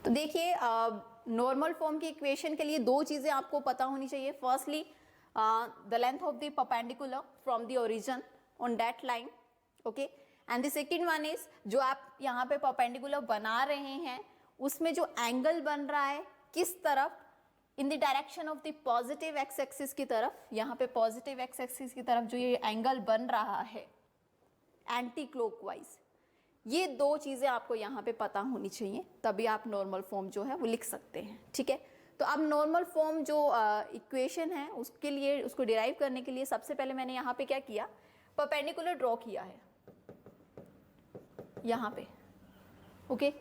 तो देखिए नॉर्मल फॉर्म की इक्वेशन के लिए दो चीजें आपको पता होनी चाहिए। Firstly the length of the perpendicular from the origin on that line, okay, and the second one is जो आप यहाँ पे परपेंडिकुलर बना रहे हैं उसमें जो एंगल बन रहा है किस तरफ, in the direction of the positive x axis की तरफ, यहाँ पे पॉजिटिव एक्स एक्सिस की तरफ जो ये एंगल बन रहा है एंटी क्लॉकवाइज। ये दो चीजें आपको यहाँ पे पता होनी चाहिए, तभी आप नॉर्मल फॉर्म जो है वो लिख सकते हैं, ठीक है। तो अब नॉर्मल फॉर्म जो इक्वेशन है उसके लिए, उसको डिराइव करने के लिए सबसे पहले मैंने यहाँ पे क्या किया, परपेंडिकुलर ड्रॉ किया है यहाँ पे, ओके,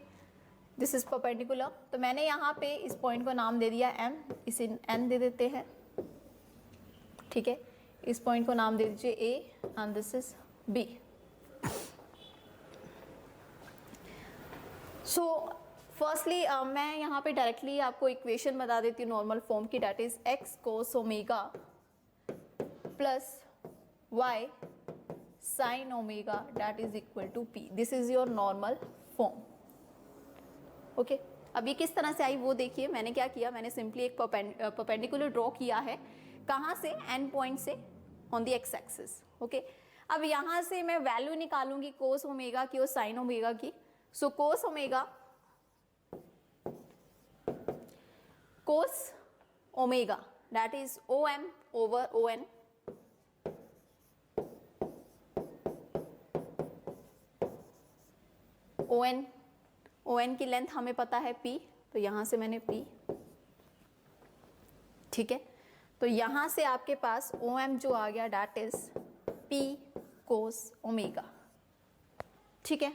दिस इज परपेंडिकुलर। तो मैंने यहाँ पे इस पॉइंट को नाम दे दिया m, इसे n दे देते हैं, ठीक है, इस पॉइंट को नाम दे दीजिए a and this is b। So firstly मैं यहाँ पे डायरेक्टली आपको इक्वेशन बता देती हूँ नॉर्मल फॉर्म की, that is x cos omega plus y sin omega that is equal to p। This is your normal form, okay. अब ये किस तरह से आई वो देखिए, मैंने क्या किया, मैंने सिंपली एक परपेंडिकुलर ड्रॉ किया है, कहाँ से, n पॉइंट से on the x axis, okay. अब यहाँ से मैं वैल्यू निकालूंगी cos ओमेगा की और sin ओमेगा की। सो cos omega that is OM over ON, ON की लेंथ हमें पता है P, तो यहां से मैंने P, ठीक है। तो यहां से आपके पास OM जो आ गया that is P cos omega, ठीक है।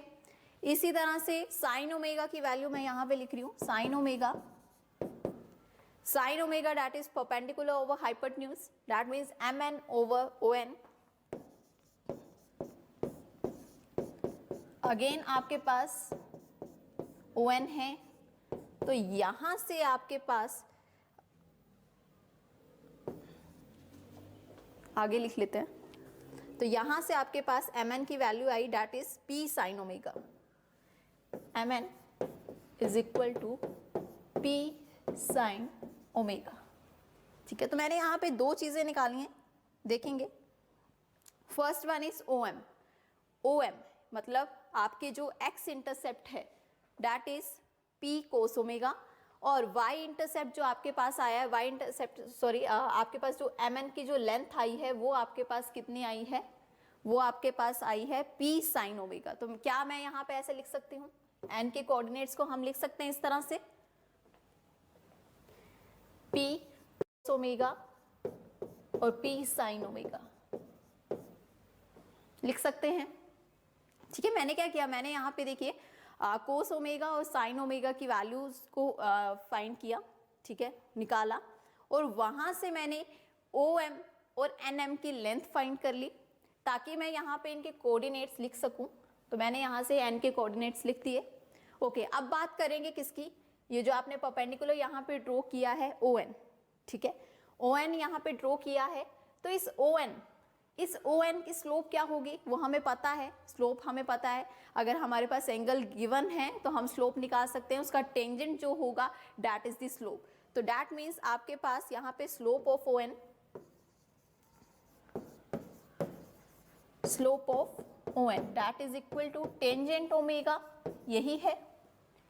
इसी तरह से साइन ओमेगा की वैल्यू मैं यहाँ पे लिख रही हूँ, sine omega that is perpendicular over hypotenuse, that means mn over on। Again आपके पास on है, तो यहां से आपके पास आगे लिख लेते हैं, तो यहां से आपके पास mn की वैल्यू आई that is p sine omega, mn is equal to p sine omega, ठीक है। तो मैंने यहाँ पे दो चीजें निकाली हैं, देखेंगे। फर्स्ट वन इज OM मतलब आपके जो x इंटरसेप्ट है that is p cos omega, और y इंटरसेप्ट जो आपके पास आया है, y इंटरसेप्ट सॉरी आपके पास जो mn की जो लेंथ आई है वो आपके पास कितनी आई है, वो आपके पास आई है p साइन ओमेगा। तो क्या मैं यहाँ पे ऐसे लिख सकती हूँ, n के कोऑर्डिनेट्स को हम लिख सकते हैं इस तरह से, p ओमेगा और p साइन ओमेगा लिख सकते हैं, ठीक है। मैंने क्या किया, मैंने यहाँ पे देखिए कोस ओमेगा और साइन ओमेगा की वैल्यूज को फाइंड किया, ठीक है, निकाला, और वहां से मैंने OM और NM की लेंथ फाइंड कर ली ताकि मैं यहाँ पे इनके कोऑर्डिनेट्स लिख सकूं। तो मैंने यहाँ से n के कोऑर्डिनेट्स लिख दिए, ओके। अब बात करेंगे किसकी, ये जो आपने परपेंडिकुलर यहाँ पे ड्रॉ किया है ON, ठीक है, ON यहाँ पे ड्रॉ किया है, तो इस ON की स्लोप क्या होगी वो हमें पता है, स्लोप हमें पता है, अगर हमारे पास एंगल गिवन है तो हम स्लोप निकाल सकते हैं, उसका टेंजेंट जो होगा दैट इज द स्लोप। तो दैट मीन्स आपके पास यहाँ पे slope of ON that is equal to tangent omega, यही है,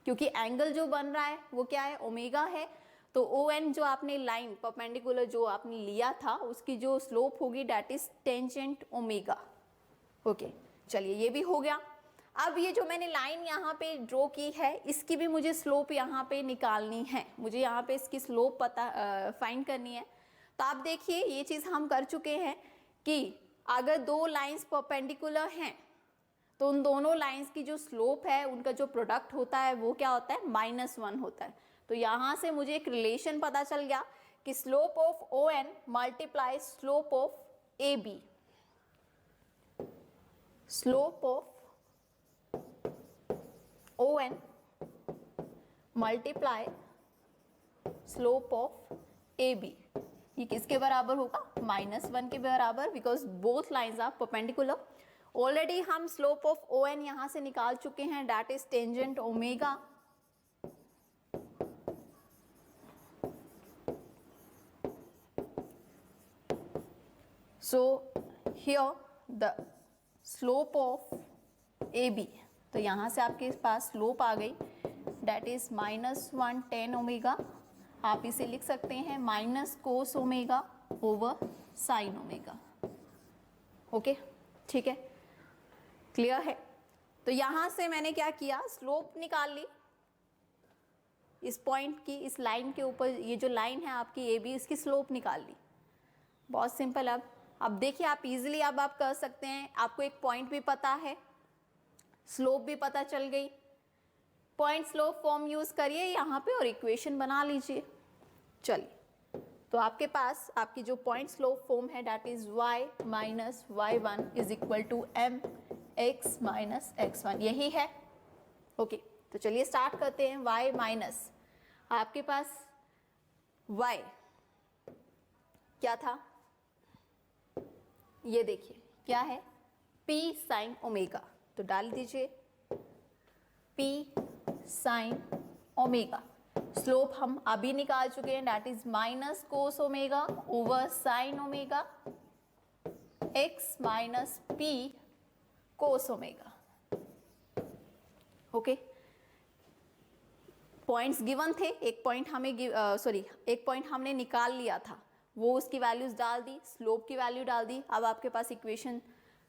क्योंकि एंगल जो बन रहा है वो क्या है, ओमेगा है। तो ON जो आपने लाइन परपेंडिकुलर जो आपने लिया था उसकी जो स्लोप होगी that is tangent omega, okay. चलिए ये भी हो गया। अब ये जो मैंने लाइन यहाँ पे ड्रॉ की है, इसकी भी मुझे स्लोप यहाँ पे निकालनी है, मुझे यहाँ पे इसकी स्लोप पता फाइंड करनी है। तो आप देखिए ये चीज़ हम कर चुके हैं कि अगर दो लाइंस परपेंडिकुलर हैं तो उन दोनों लाइंस की जो स्लोप है उनका जो प्रोडक्ट होता है वो क्या होता है, -1 होता है। तो यहाँ से मुझे एक रिलेशन पता चल गया कि slope of O N multiply slope of A B, slope of O N multiply slope of A B, ये किसके बराबर होगा, -1 के बराबर, because both lines are perpendicular. Already हम स्लोप ऑफ ओ एन यहां से निकाल चुके हैं, that is tangent omega. So here the slope of A B, तो यहां से आपके पास स्लोप आ गई, दैट इज -1 tan ओमेगा। आप इसे लिख सकते हैं -cos omega over sine omega. Okay, ठीक है, क्लियर है। तो यहां से मैंने क्या किया, स्लोप निकाल ली इस पॉइंट की, इस लाइन के ऊपर, ये जो लाइन है आपकी ए बी, इसकी स्लोप निकाल ली। बहुत सिंपल। अब देखिए आप इजीली अब आप कर सकते हैं, आपको एक पॉइंट भी पता है, स्लोप भी पता चल गई, पॉइंट स्लोप फॉर्म यूज करिए यहाँ पे और इक्वेशन बना लीजिए। चलिए, तो आपके पास आपकी जो पॉइंट स्लोप फॉर्म है that is y minus y1 is equal to m x minus x1, यही है। ओके, तो चलिए स्टार्ट करते हैं। y माइनस, आपके पास y क्या था, ये देखिए क्या है, p साइन ओमेगा, तो डाल दीजिए p साइन ओमेगा। स्लोप हम अभी निकाल चुके हैं, that is -cos omega over sine omega x minus p cos omega. Okay, points given थे, एक पॉइंट हमें एक पॉइंट हमने निकाल लिया था, वो उसकी वैल्यूज डाल दी, स्लोप की वैल्यू डाल दी। अब आपके पास इक्वेशन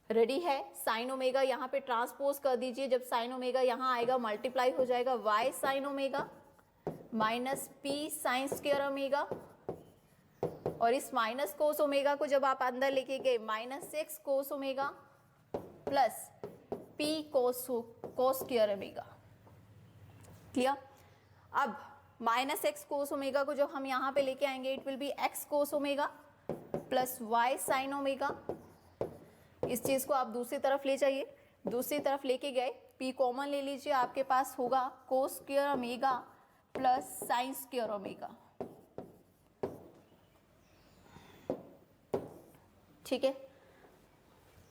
रेडी है। साइन ओमेगा यहाँ पे ट्रांसपोज कर दीजिए, जब साइन ओमेगा यहाँ आएगा मल्टीप्लाई हो जाएगा y sine omega minus p sign square omega, और इस माइनस कोस ओमेगा को जब आप अंदर लेके गए -6 कोस ओमेगा प्लस p कोस स्क्वायर ओमेगा। क्लियर। अब -x कोस ओमेगा को जब हम यहाँ पे लेके आएंगे it will B x cos omega plus y sine omega. इस चीज को आप दूसरी तरफ ले जाइए, दूसरी तरफ लेके गए, p कॉमन ले लीजिए, आपके पास होगा cos square omega plus sine square omega. ठीक है,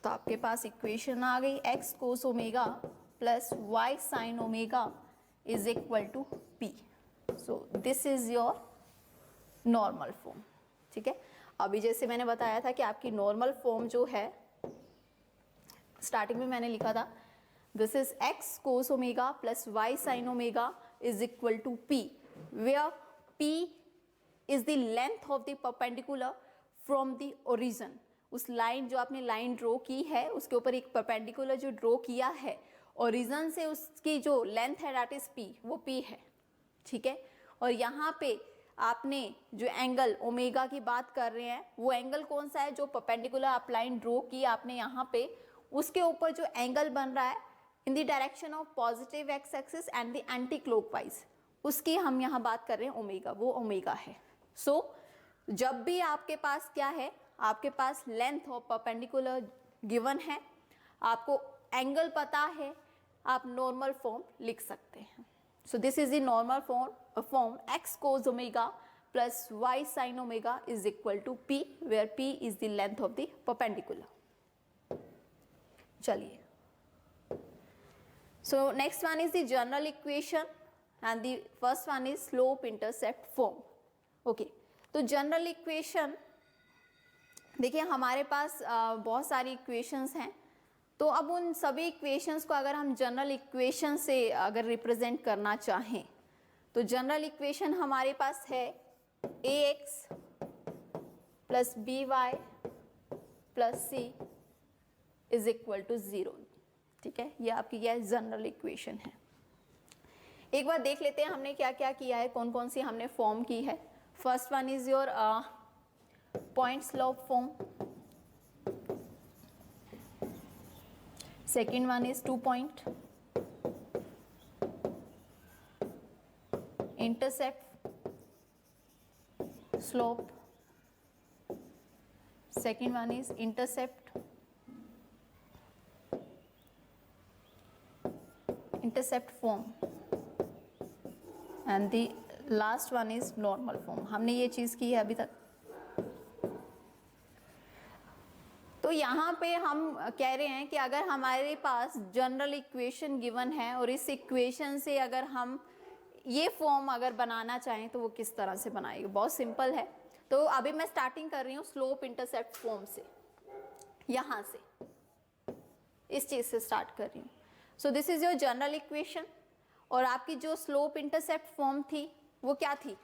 तो आपके पास इक्वेशन आ गई x cos omega plus y sine omega is equal to p। So this is your normal form. ठीक है, अभी जैसे मैंने बताया था कि आपकी नॉर्मल फॉर्म जो है, स्टार्टिंग में मैंने लिखा था this is x cos omega plus y sine omega is equal to p, where p is the length of the perpendicular from the origin. उस लाइन जो आपने लाइन ड्रॉ की है उसके ऊपर एक परपेंडिकुलर जो ड्रॉ किया है, ओरिजिन से उसकी जो लेंथ है दैट इज p, वो p है। ठीक है, और यहाँ पे आपने जो एंगल ओमेगा की बात कर रहे हैं वो एंगल कौन सा है, जो परपेंडिकुलर आप लाइन ड्रॉ की आपने यहाँ पे, उसके ऊपर जो एंगल बन रहा है in the direction of positive x axis and the anti clockwise, उसकी हम यहाँ बात कर रहे हैं ओमेगा, वो ओमेगा है। सो जब भी आपके पास क्या है, आपके पास लेंथ ऑफ परपेंडिकुलर गिवन है, आपको एंगल पता है, आप नॉर्मल फॉर्म लिख सकते हैं। So this is the normal form x cos omega plus y sin omega is equal to p, where p is the length of the perpendicular. चलिए, so next one is the general equation and the first one is slope intercept form. Okay, तो general equation देखिए हमारे पास बहुत सारी equations हैं, तो अब उन सभी इक्वेशंस को अगर हम जनरल इक्वेशन से अगर रिप्रेजेंट करना चाहें तो जनरल इक्वेशन हमारे पास है ax plus by plus c is equal to 0। ठीक है, ये आपकी क्या है, जनरल इक्वेशन है। एक बार देख लेते हैं हमने क्या क्या किया है, कौन कौन सी हमने फॉर्म की है। First one is your point slope form, second one is 2 point intercept slope, second one is intercept form, and the last one is normal form। हमने ये चीज़ की है अभी तक। तो यहाँ पे हम कह रहे हैं कि अगर हमारे पास जनरल इक्वेशन गिवन है और इस इक्वेशन से अगर हम ये फॉर्म अगर बनाना चाहें तो वो किस तरह से बनाएगी। बहुत सिंपल है। तो अभी मैं स्टार्टिंग कर रही हूँ स्लोप इंटरसेप्ट फॉर्म से, यहाँ से इस चीज़ से स्टार्ट कर रही हूँ। सो this is your general equation, और आपकी जो स्लोप इंटरसेप्ट फॉर्म थी वो क्या थी,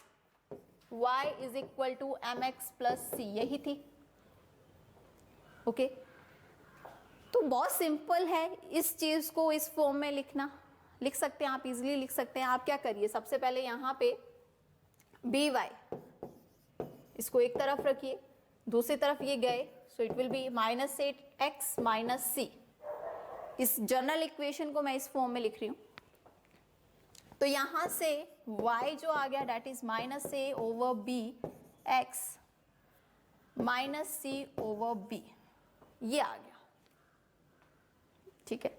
y is equal to mx plus c, यही थी। ओके तो बहुत सिंपल है इस चीज़ को इस फॉर्म में लिखना। लिख सकते हैं आप, इजीली लिख सकते हैं। आप क्या करिए, सबसे पहले यहाँ पे बी वाई इसको एक तरफ रखिए, दूसरी तरफ ये गए, so it will be -8x minus C. इस जनरल इक्वेशन को मैं इस फॉर्म में लिख रही हूँ। तो यहाँ से y जो आ गया that is -a over b x minus c over b, ये आ गया। ठीक है,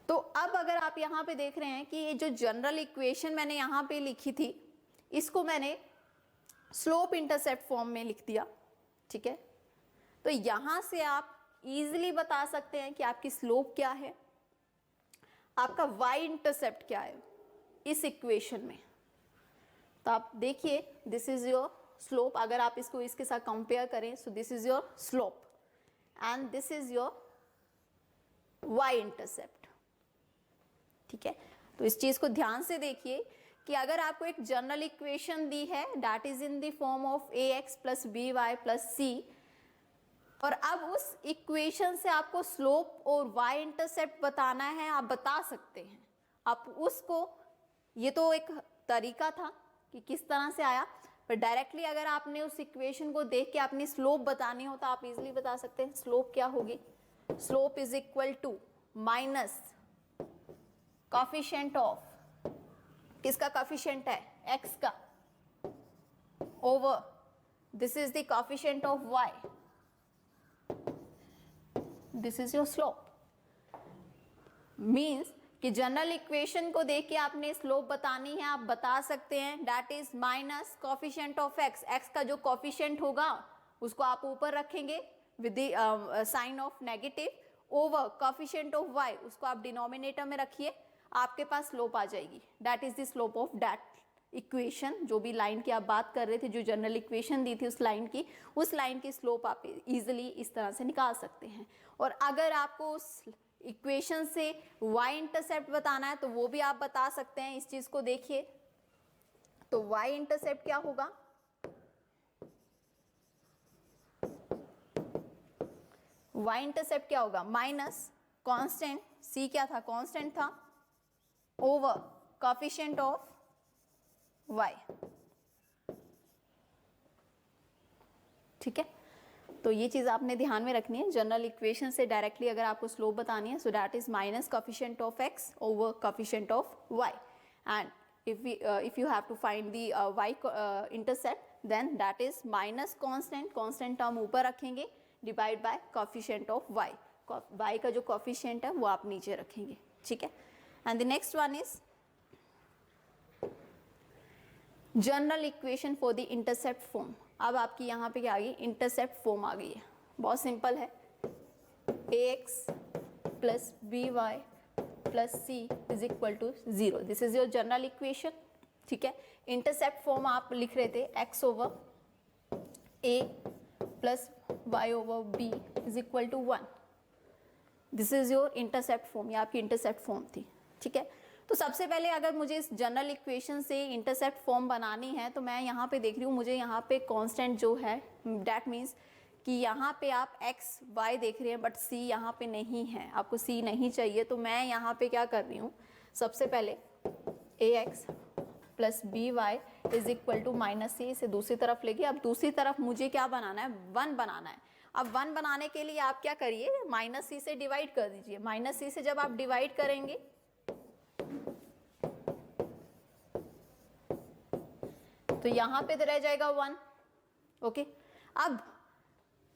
तो अब अगर आप यहाँ पे देख रहे हैं कि ये जो जनरल इक्वेशन मैंने यहाँ पे लिखी थी इसको मैंने स्लोप इंटरसेप्ट फॉर्म में लिख दिया। ठीक है, तो यहाँ से आप इजीली बता सकते हैं कि आपकी स्लोप क्या है, आपका वाई इंटरसेप्ट क्या है इस इक्वेशन में। तो आप देखिए दिस इज योर स्लोप, अगर आप इसको इसके साथ कंपेयर करें, so this is your slope and this is your y intercept. ठीक है, तो इस चीज को ध्यान से देखिए कि अगर आपको एक जनरल इक्वेशन दी है that is in the form of ax plus B Y plus C, और अब उस इक्वेशन से आपको स्लोप और y इंटरसेप्ट बताना है, आप बता सकते हैं। आप उसको, ये तो एक तरीका था कि किस तरह से आया, पर डायरेक्टली अगर आपने उस इक्वेशन को देख के अपनी स्लोप बतानी हो तो आप इजीली बता सकते हैं। स्लोप क्या होगी, slope is equal to minus coefficient of, किसका कॉफिशिएंट है, x का, over this is the coefficient of y, this is your slope. Means कि जनरल इक्वेशन को देख के आपने स्लोप बतानी है, आप बता सकते हैं that is minus coefficient of x। x का जो कॉफिशिएंट होगा उसको आप ऊपर रखेंगे with the sign of negative, over coefficient of y उसको आप डिनोमिनेटर में रखिए, आपके पास स्लोप आ जाएगी। That is the slope of that equation. जो भी लाइन की आप बात कर रहे थे, जो जनरल इक्वेशन दी थी उस लाइन की स्लोप आप इजीली इस तरह से निकाल सकते हैं। और अगर आपको उस इक्वेशन से y इंटरसेप्ट बताना है तो वो भी आप बता सकते हैं। इस चीज को देखिए, तो y इंटरसेप्ट क्या होगा, y इंटरसेप्ट क्या होगा, माइनस कांस्टेंट c क्या था, कांस्टेंट था, ओवर कोएफिशिएंट ऑफ y। ठीक है, तो ये चीज आपने ध्यान में रखनी है। जनरल इक्वेशन से डायरेक्टली अगर आपको स्लोप बतानी है, so that is minus coefficient of x over coefficient of y, and if you have to find the y intercept, then that is minus constant term ऊपर रखेंगे, divide by coefficient of y। y का जो coefficient है वो आप नीचे रखेंगे। ठीक है, and the next one is general equation for the intercept form. अब आपकी यहाँ पे क्या आ गई, इंटरसेप्ट फॉर्म आ गई है। बहुत सिंपल है, ax plus B Y plus c is equal to 0। This is your general equation. ठीक है, इंटरसेप्ट फॉर्म आप लिख रहे थे x over a plus y over b is equal to 1। This is your intercept form, ये आपकी intercept form थी। ठीक है, तो सबसे पहले अगर मुझे इस जनरल इक्वेशन से इंटरसेप्ट फॉर्म बनानी है तो मैं यहाँ पे देख रही हूँ, मुझे यहाँ पे कांस्टेंट जो है दैट मीन्स कि यहाँ पे आप एक्स वाई देख रहे हैं बट सी यहाँ पे नहीं है, आपको सी नहीं चाहिए, तो मैं यहाँ पे क्या कर रही हूँ, सबसे पहले A X plus B Y is equal to minus C, इसे दूसरी तरफ लेके अब दूसरी तरफ मुझे क्या बनाना है, 1 बनाना है। अब 1 बनाने के लिए आप क्या करिए, माइनस सी से डिवाइड कर दीजिए। माइनस सी से जब आप डिवाइड करेंगे तो यहाँ पे तो रह जाएगा 1। ओके, अब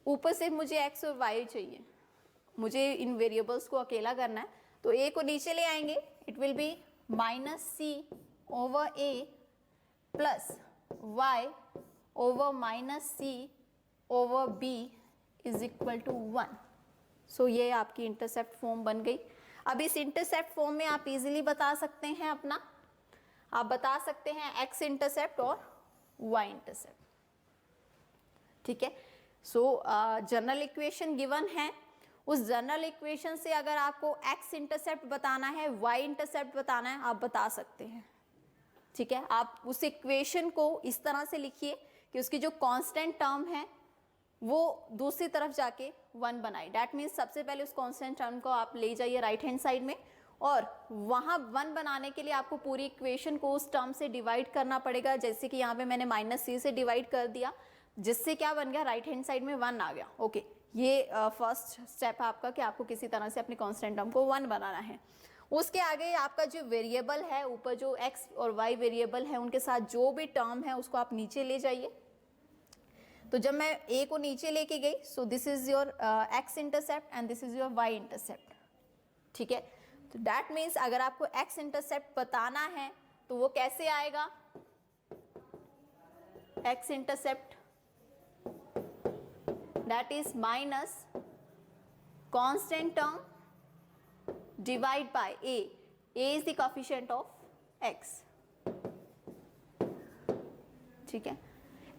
ऊपर से मुझे x और y चाहिए, मुझे इन वेरिएबल्स को अकेला करना है, तो a को नीचे ले आएंगे, it will be minus C over a plus y over minus C over b is equal to 1। So ये आपकी इंटरसेप्ट फॉर्म बन गई। अब इस इंटरसेप्ट फॉर्म में आप इजीली बता सकते हैं अपना, आप बता सकते हैं x इंटरसेप्ट और y इंटरसेप्ट। ठीक है, सो जनरल इक्वेशन गिवन है, उस जनरल इक्वेशन से अगर आपको x इंटरसेप्ट बताना है, y इंटरसेप्ट बताना है, आप बता सकते हैं। ठीक है, आप उस इक्वेशन को इस तरह से लिखिए कि उसकी जो कांस्टेंट टर्म है वो दूसरी तरफ जाके 1 बनाए। डैट मीन्स सबसे पहले उस कांस्टेंट टर्म को आप ले जाइए राइट हैंड साइड में, और वहाँ 1 बनाने के लिए आपको पूरी इक्वेशन को उस टर्म से डिवाइड करना पड़ेगा। जैसे कि यहाँ पे मैंने माइनस सी से डिवाइड कर दिया, जिससे क्या बन गया, राइट हैंड साइड में 1 आ गया। ओके, ये फर्स्ट स्टेप है आपका कि आपको किसी तरह से अपनी कांस्टेंट टर्म को 1 बनाना है। उसके आगे आपका जो वेरिएबल है, ऊपर जो x और y वेरिएबल है उनके साथ जो भी टर्म है उसको आप नीचे ले जाइए। तो जब मैं a को नीचे लेके गई, सो this is your x intercept and this is your y intercept. ठीक है, तो दैट मीन्स अगर आपको x इंटरसेप्ट बताना है तो वो कैसे आएगा, x intercept that is minus constant term divide by a is the coefficient of x। ठीक है,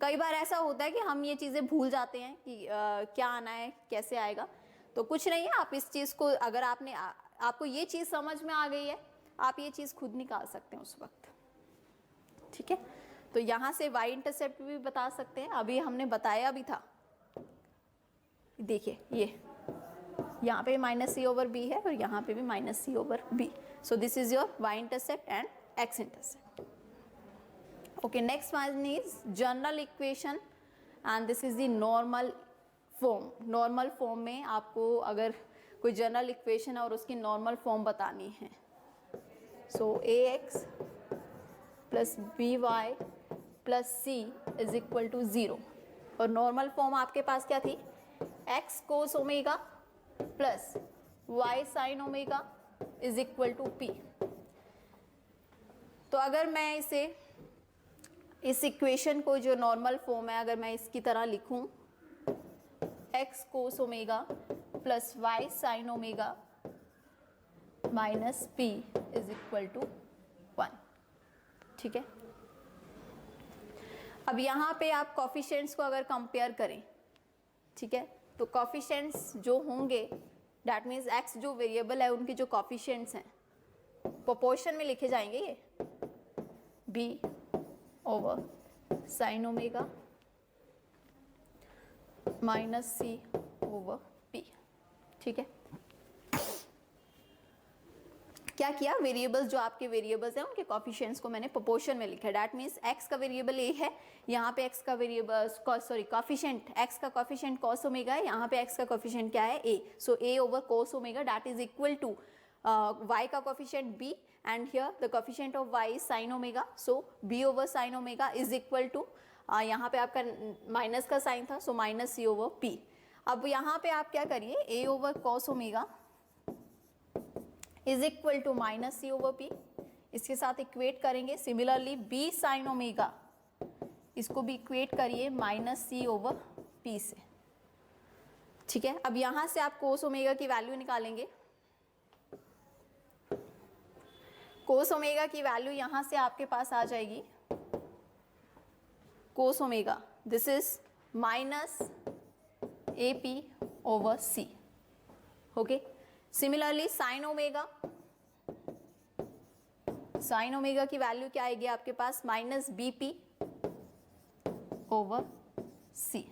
कई बार ऐसा होता है कि हम ये चीज़ें भूल जाते हैं कि क्या आना है, कैसे आएगा। तो कुछ नहीं है, आप इस चीज़ को अगर आपको ये चीज़ समझ में आ गई है, आप ये चीज़ खुद निकाल सकते हैं उस वक्त। ठीक है, तो यहाँ से y इंटरसेप्ट भी बता सकते हैं, अभी हमने बताया भी था। देखिए ये यहाँ पे माइनस सी ओवर बी है और यहाँ पे भी minus C over b. So this is your y intercept and x intercept. Okay, next one is general equation and this is the normal form. Normal form में आपको अगर कोई जनरल इक्वेशन है और उसकी नॉर्मल फॉर्म बतानी है, so ax plus B Y plus c is equal to 0। और नॉर्मल फॉर्म आपके पास क्या थी, x cos omega plus y sine omega is equal to p। तो अगर मैं इस इक्वेशन को जो नॉर्मल फॉर्म है, अगर मैं इसकी तरह लिखूं, x cos omega plus y sine omega minus p is equal to 1। ठीक है, अब यहाँ पे आप कॉफिशिएंट्स को अगर कंपेयर करें, ठीक है, तो कॉफिशिएंट्स जो होंगे दैट मीन्स x जो वेरिएबल है उनके जो कॉफिशिएंट्स हैं प्रोपोर्शन में लिखे जाएंगे, ये b over sine omega minus c over p। ठीक है, क्या किया, वेरिएबल्स जो आपके वेरिएबल्स हैं उनके कॉफिशिएंट्स को मैंने प्रोपोर्शन में लिखा है। दैट मीन्स x का वेरिएबल a है, यहाँ पे x का वेरिएबल कॉफिशिएंट x का कॉफिशिएंट cos ओमेगा है, यहाँ पे x का कॉफिशिएंट क्या है, a। सो a over cos omega that is equal to y का coefficient b and here the coefficient of y is sine omega, सो b over sine omega is equal to, यहाँ पे आपका माइनस का साइन था, so minus c over p। अब यहाँ पे आप क्या करिए, a over cos omega is equal to minus C over p, इसके साथ इक्वेट करेंगे। सिमिलरली बी साइन ओमेगा, इसको भी इक्वेट करिए माइनस सी ओवर पी से। ठीक है, अब यहां से आप कोस ओमेगा की वैल्यू निकालेंगे। कोस ओमेगा की वैल्यू यहां से आपके पास आ जाएगी, cos omega this is minus a p over c. Okay, similarly sine omega की वैल्यू क्या आएगी आपके पास, minus b p over c.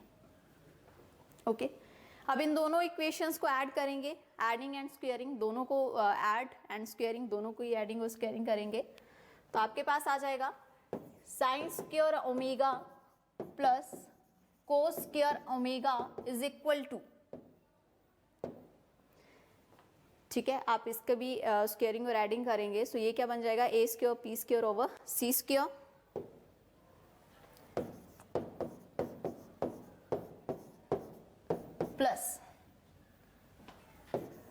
Okay अब इन दोनों इक्वेशंस को ऐड करेंगे, एडिंग एंड स्क्वेयरिंग दोनों को, ऐड एंड स्क्वेयरिंग दोनों को ही एडिंग और स्क्वेयरिंग करेंगे तो आपके पास आ जाएगा sine square omega plus cos square omega is equal to, ठीक है, आप इसका भी स्क्वेयरिंग और एडिंग करेंगे सो ये क्या बन जाएगा, A square P square over C square plus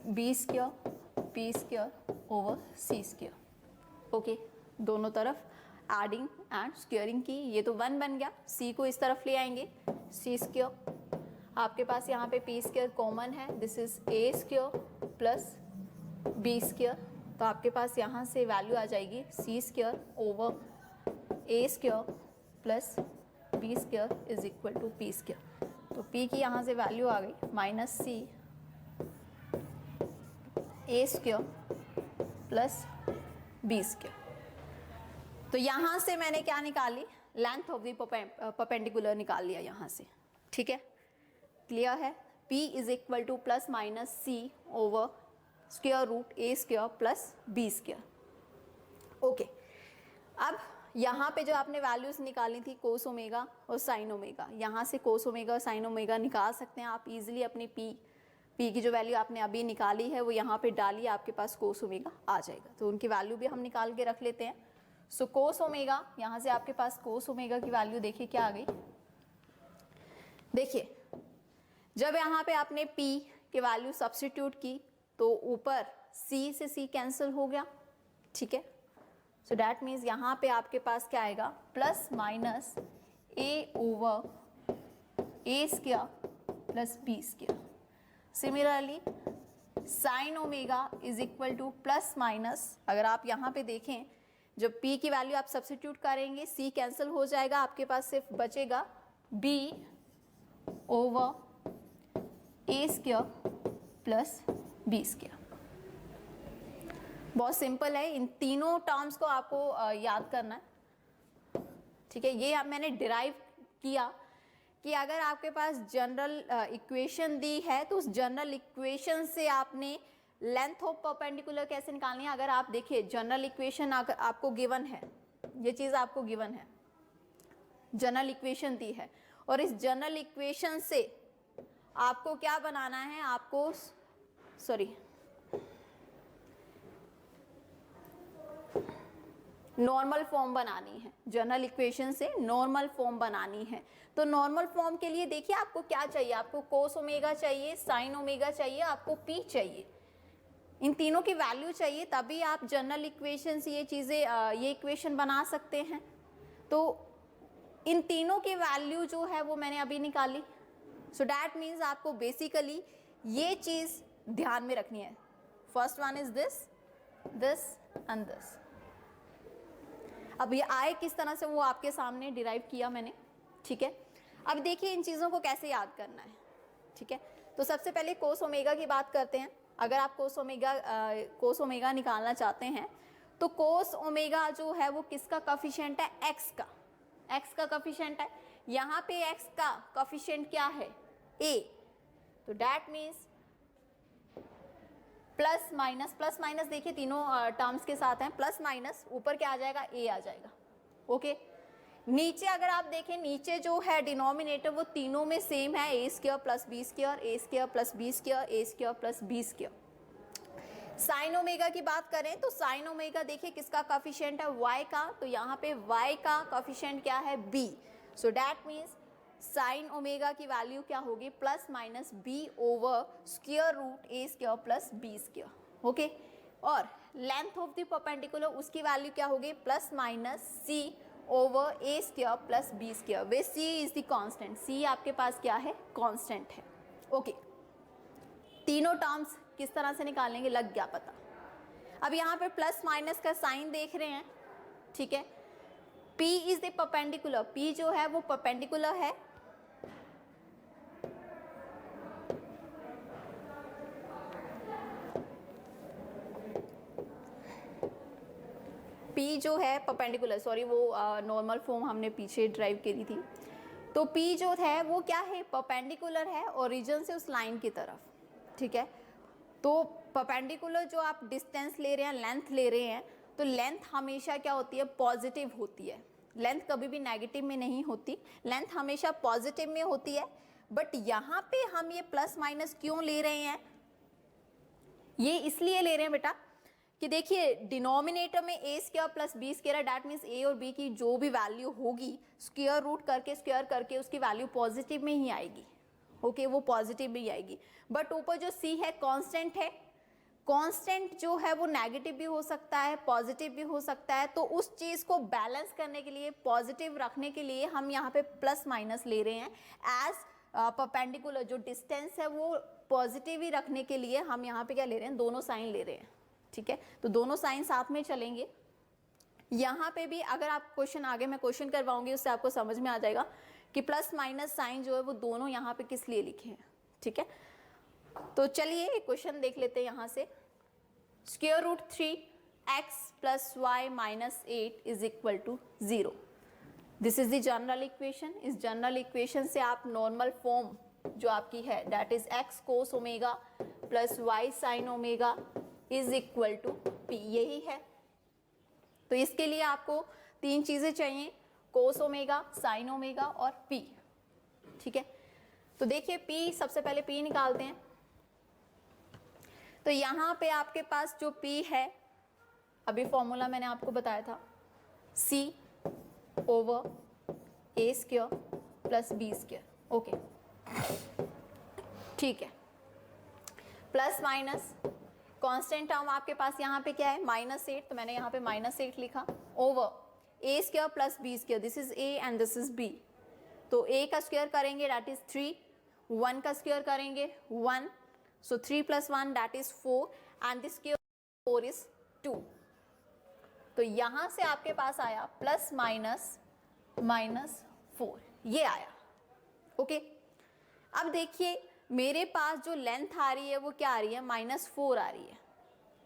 B square P square over C square. Okay दोनों तरफ एडिंग एंड स्क्वेयरिंग की, ये तो 1 बन गया, सी को इस तरफ ले आएंगे सी स्क्वेयर, आपके पास यहाँ पे पी स्क्वेयर कॉमन है, this is A square plus B square, तो आपके पास यहाँ से वैल्यू आ जाएगी C square over A square plus B square is equal to P square. तो p की यहाँ से वैल्यू आ गई minus C A square plus B square. तो यहाँ से मैंने क्या निकाली, लेंथ ऑफ द परपेंडिकुलर निकाल लिया यहाँ से, ठीक है, क्लियर है। p is equal to plus minus C over square root a square plus B square. Okay अब यहाँ पे जो आपने वैल्यूज निकाली थी कोस ओमेगा और साइन ओमेगा, यहाँ से कोस ओमेगा और साइन ओमेगा निकाल सकते हैं आप इजीली, अपनी p की जो वैल्यू आपने अभी निकाली है वो यहाँ पे डालिए, आपके पास कोस ओमेगा आ जाएगा, तो उनकी वैल्यू भी हम निकाल के रख लेते हैं। सो कोस ओमेगा, यहाँ से आपके पास कोस ओमेगा की वैल्यू देखिए क्या आ गई, देखिए जब यहाँ पे आपने p की वैल्यू सब्स्टिट्यूट की तो ऊपर c से c कैंसिल हो गया, ठीक है, सो डैट मीन्स यहाँ पे आपके पास क्या आएगा plus minus A over A square plus B square. Similarly sine omega is equal to plus minus, अगर आप यहाँ पे देखें जब p की वैल्यू आप सब्स्टिट्यूट करेंगे c कैंसिल हो जाएगा, आपके पास सिर्फ बचेगा b over A square plus B square. बहुत सिंपल है, इन तीनों टर्म्स को आपको याद करना है, ठीक है। ये मैंने डिराइव किया कि अगर आपके पास जनरल इक्वेशन दी है तो उस जनरल इक्वेशन से आपने लेंथ ऑफ परपेंडिकुलर कैसे निकालनी है। अगर आप देखिए जनरल इक्वेशन आपको गिवन है, ये चीज़ आपको गिवन है, जनरल इक्वेशन दी है और इस जनरल इक्वेशन से आपको क्या बनाना है, आपको नॉर्मल फॉर्म बनानी है, जनरल इक्वेशन से नॉर्मल फॉर्म बनानी है। तो नॉर्मल फॉर्म के लिए देखिए आपको क्या चाहिए, आपको कोस ओमेगा चाहिए, साइन ओमेगा चाहिए, आपको p चाहिए, इन तीनों की वैल्यू चाहिए, तभी आप जनरल इक्वेशन से ये चीज़ें ये इक्वेशन बना सकते हैं। तो इन तीनों की वैल्यू जो है वो मैंने अभी निकाली, सो डैट मीन्स आपको बेसिकली ये चीज़ ध्यान में रखनी है, first one is this and this. अब ये आए किस तरह से वो आपके सामने डिराइव किया मैंने, ठीक है। अब देखिए इन चीज़ों को कैसे याद करना है, ठीक है। तो सबसे पहले कोस ओमेगा की बात करते हैं। अगर आप कोस ओमेगा निकालना चाहते हैं तो कोस ओमेगा जो है वो किसका कोफिशिएंट है, x का कोफिशिएंट है। यहाँ पे x का कोफिशिएंट क्या है, a, तो डैट मीन्स प्लस माइनस देखिए तीनों टर्म्स के साथ हैं, प्लस माइनस ऊपर क्या आ जाएगा, a आ जाएगा, ओके। नीचे अगर आप देखें, नीचे जो है डिनोमिनेटर वो तीनों में सेम है, A square plus B square, A square plus B square, A square plus B square. Sine omega की बात करें तो साइन ओमेगा देखिए किसका कोफिशिएंट है, y का, तो यहाँ पे y का कोफिशिएंट क्या है, b, so that means sine omega की वैल्यू क्या होगी, plus minus B over square root A square plus B square, okay. और लेंथ ऑफ द परपेंडिकुलर उसकी वैल्यू क्या होगी, plus minus C over A square plus B square, where c is the constant, c आपके पास क्या है, constant है, okay. तीनों टर्म्स किस तरह से निकालेंगे लग गया पता। अब यहाँ पे प्लस माइनस का साइन देख रहे हैं, ठीक है। p is the perpendicular, p जो है वो परपेंडिकुलर है, p जो है परपेंडिकुलर, सॉरी वो नॉर्मल फॉर्म हमने पीछे ड्राइव करी थी, तो P जो है वो क्या है, परपेंडिकुलर है ओरिजिन से उस लाइन की तरफ, ठीक है। तो परपेंडिकुलर जो आप डिस्टेंस ले रहे हैं, लेंथ ले रहे हैं, तो लेंथ हमेशा क्या होती है, पॉजिटिव होती है। लेंथ कभी भी नेगेटिव में नहीं होती, लेंथ हमेशा पॉजिटिव में होती है। बट यहाँ पे हम ये प्लस माइनस क्यों ले रहे हैं, ये इसलिए ले रहे हैं बेटा कि देखिए डिनोमिनेटर में ए स्क्वायर प्लस बी स्क्वायर है, दैट मीन्स ए और बी की जो भी वैल्यू होगी स्क्वायर रूट करके उसकी वैल्यू पॉजिटिव में ही आएगी, ओके, वो पॉजिटिव में ही आएगी। बट ऊपर जो सी है कांस्टेंट है, कांस्टेंट जो है वो नेगेटिव भी हो सकता है, पॉजिटिव भी हो सकता है। तो उस चीज़ को बैलेंस करने के लिए, पॉजिटिव रखने के लिए हम यहाँ पे प्लस माइनस ले रहे हैं। एज परपेंडिकुलर जो डिस्टेंस है वो पॉजिटिव ही रखने के लिए हम यहाँ पे क्या ले रहे हैं, दोनों साइन ले रहे हैं, ठीक है। तो दोनों साइन साथ में चलेंगे। यहाँ पे भी अगर आप क्वेश्चन आगे मैं क्वेश्चन करवाऊंगी उससे आपको समझ में आ जाएगा कि प्लस माइनस साइन जो है वो दोनों यहाँ पे किस लिए लिखे हैं, ठीक है। तो चलिए एक क्वेश्चन देख लेते हैं यहाँ से। Square root 3x plus Y minus 8 is equal to 0। This is the general equation. इस जनरल इक्वेशन से आप नॉर्मल फॉर्म जो आपकी है that is x cos omega plus y sine omega is equal to p, यही है। तो इसके लिए आपको तीन चीजें चाहिए, कोस ओमेगा, साइन ओमेगा और p, ठीक है। तो देखिए p, सबसे पहले p निकालते हैं। तो यहाँ पे आपके पास जो p है, अभी फॉर्मूला मैंने आपको बताया था, c over a square plus b square, okay, ठीक है। प्लस माइनस कांस्टेंट टर्म आपके पास यहाँ पे क्या है, -8, तो मैंने यहाँ पे -8 लिखा, over a square plus b square, this is a and this is b। तो a का स्क्वायर करेंगे दैट इज 3, 1 का स्क्वायर करेंगे 1, सो 3 + 1 that is 4 and this square 4 is 2। तो यहाँ से आपके पास आया प्लस माइनस -4, ये आया, ओके। अब देखिए मेरे पास जो लेंथ आ रही है वो क्या आ रही है, -4 आ रही है।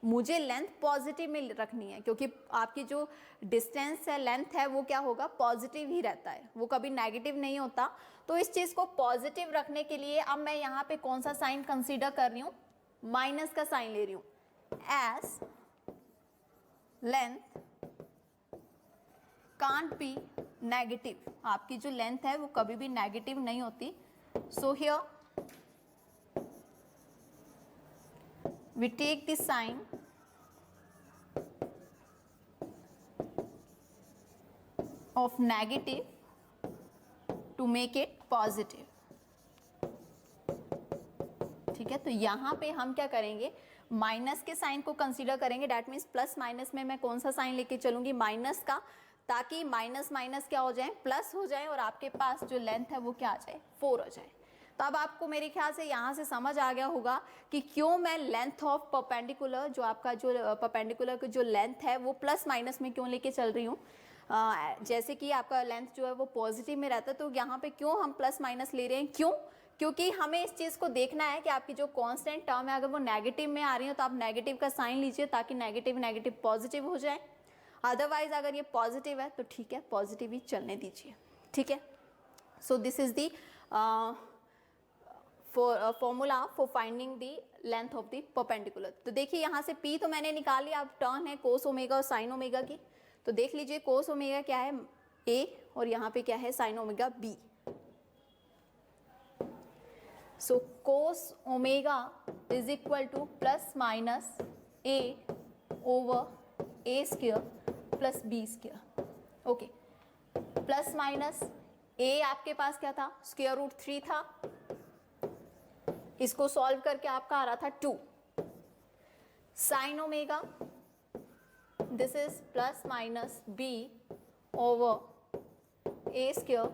मुझे लेंथ पॉजिटिव में रखनी है क्योंकि आपकी जो डिस्टेंस है, लेंथ है, वो क्या होगा, पॉजिटिव ही रहता है, वो कभी नेगेटिव नहीं होता। तो इस चीज़ को पॉजिटिव रखने के लिए अब मैं यहाँ पे कौन सा साइन कंसीडर कर रही हूँ, माइनस का साइन ले रही हूँ। As length can't be negative, आपकी जो लेंथ है वो कभी भी नेगेटिव नहीं होती। So here we take the sign of negative to make it positive, ठीक है। तो यहाँ पे हम क्या करेंगे, माइनस के साइन को कंसीडर करेंगे, दैट मीन्स प्लस माइनस में मैं कौन सा साइन लेके चलूंगी, माइनस का, ताकि माइनस माइनस क्या हो जाए, प्लस हो जाए और आपके पास जो लेंथ है वो क्या आ जाए, 4 हो जाए। तो अब आपको मेरे ख्याल से यहाँ से समझ आ गया होगा कि क्यों मैं लेंथ ऑफ परपेंडिकुलर, जो आपका जो परपेंडिकुलर की जो लेंथ है वो प्लस माइनस में क्यों लेके चल रही हूँ। जैसे कि आपका लेंथ जो है वो पॉजिटिव में रहता है, तो यहाँ पे क्यों हम प्लस माइनस ले रहे हैं, क्यों, क्योंकि हमें इस चीज़ को देखना है कि आपकी जो कांस्टेंट टर्म है अगर वो नेगेटिव में आ रही है तो आप नेगेटिव का साइन लीजिए ताकि नेगेटिव नेगेटिव पॉजिटिव हो जाए। अदरवाइज अगर ये पॉजिटिव है तो ठीक है, पॉजिटिव ही चलने दीजिए, ठीक है। सो this is the formula for finding the length of the perpendicular. तो देखिए यहाँ से P तो मैंने निकाल लिया, अब टर्न है कोस ओमेगा और साइन ओमेगा की। तो देख लीजिए कोस ओमेगा क्या है, A, और यहाँ पे क्या है, sine omega B। So cos omega is equal to plus minus A over A square plus B square, okay. Plus minus A आपके पास क्या था, स्क्वायर रूट 3 था, इसको सॉल्व करके आपका आ रहा था 2। Sine omega this is plus minus B over A square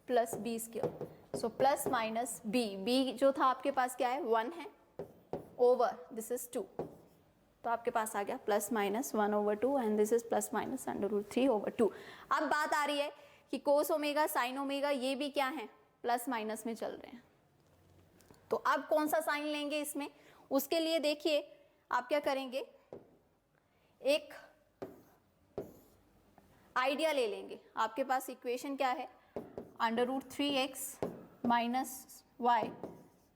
plus B square, so plus minus B जो था आपके पास क्या है, 1 है, ओवर दिस इज 2, तो आपके पास आ गया plus minus 1 over 2 and this is plus minus √3 over 2। अब बात आ रही है कि कोस ओमेगा साइन ओमेगा ये भी क्या है, प्लस माइनस में चल रहे हैं। तो अब कौन सा साइन लेंगे इसमें, उसके लिए देखिए आप क्या करेंगे, एक आइडिया ले लेंगे। आपके पास इक्वेशन क्या है, √3x minus Y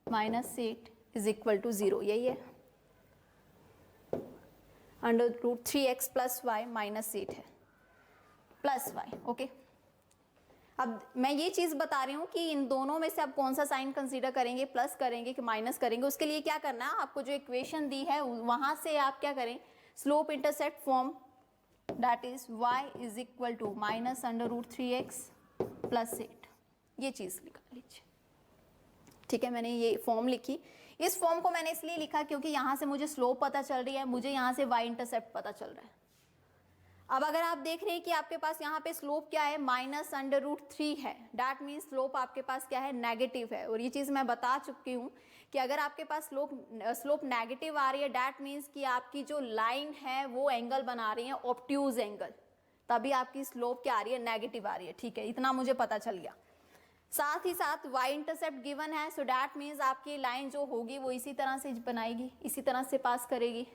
minus 8 is equal to 0, यही है। √3x प्लस वाई माइनस 8 है, प्लस वाई, ओके। अब मैं ये चीज़ बता रही हूँ कि इन दोनों में से आप कौन सा साइन कंसीडर करेंगे, प्लस करेंगे कि माइनस करेंगे। उसके लिए क्या करना है, आपको जो इक्वेशन दी है वहाँ से आप क्या करें, slope intercept form, that is y is equal to minus √3x plus 8, ये चीज़ निकाल लीजिए। ठीक है, मैंने ये फॉर्म लिखी। इस फॉर्म को मैंने इसलिए लिखा क्योंकि यहाँ से मुझे स्लोप पता चल रही है, मुझे यहाँ से y इंटरसेप्ट पता चल रहा है। अब अगर आप देख रहे हैं कि आपके पास यहाँ पे स्लोप क्या है, माइनस √3 है, डैट मीन्स स्लोप आपके पास क्या है, नेगेटिव है। और ये चीज़ मैं बता चुकी हूँ कि अगर आपके पास स्लोप नेगेटिव आ रही है, डैट मीन्स कि आपकी जो लाइन है वो एंगल बना रही है, ऑब्ट्यूज एंगल, तभी आपकी स्लोप क्या आ रही है, नेगेटिव आ रही है। ठीक है, इतना मुझे पता चल गया। साथ ही साथ y इंटरसेप्ट गिवन है, सो डैट मीन्स आपकी लाइन जो होगी वो इसी तरह से बनाएगी, इसी तरह से पास करेगी,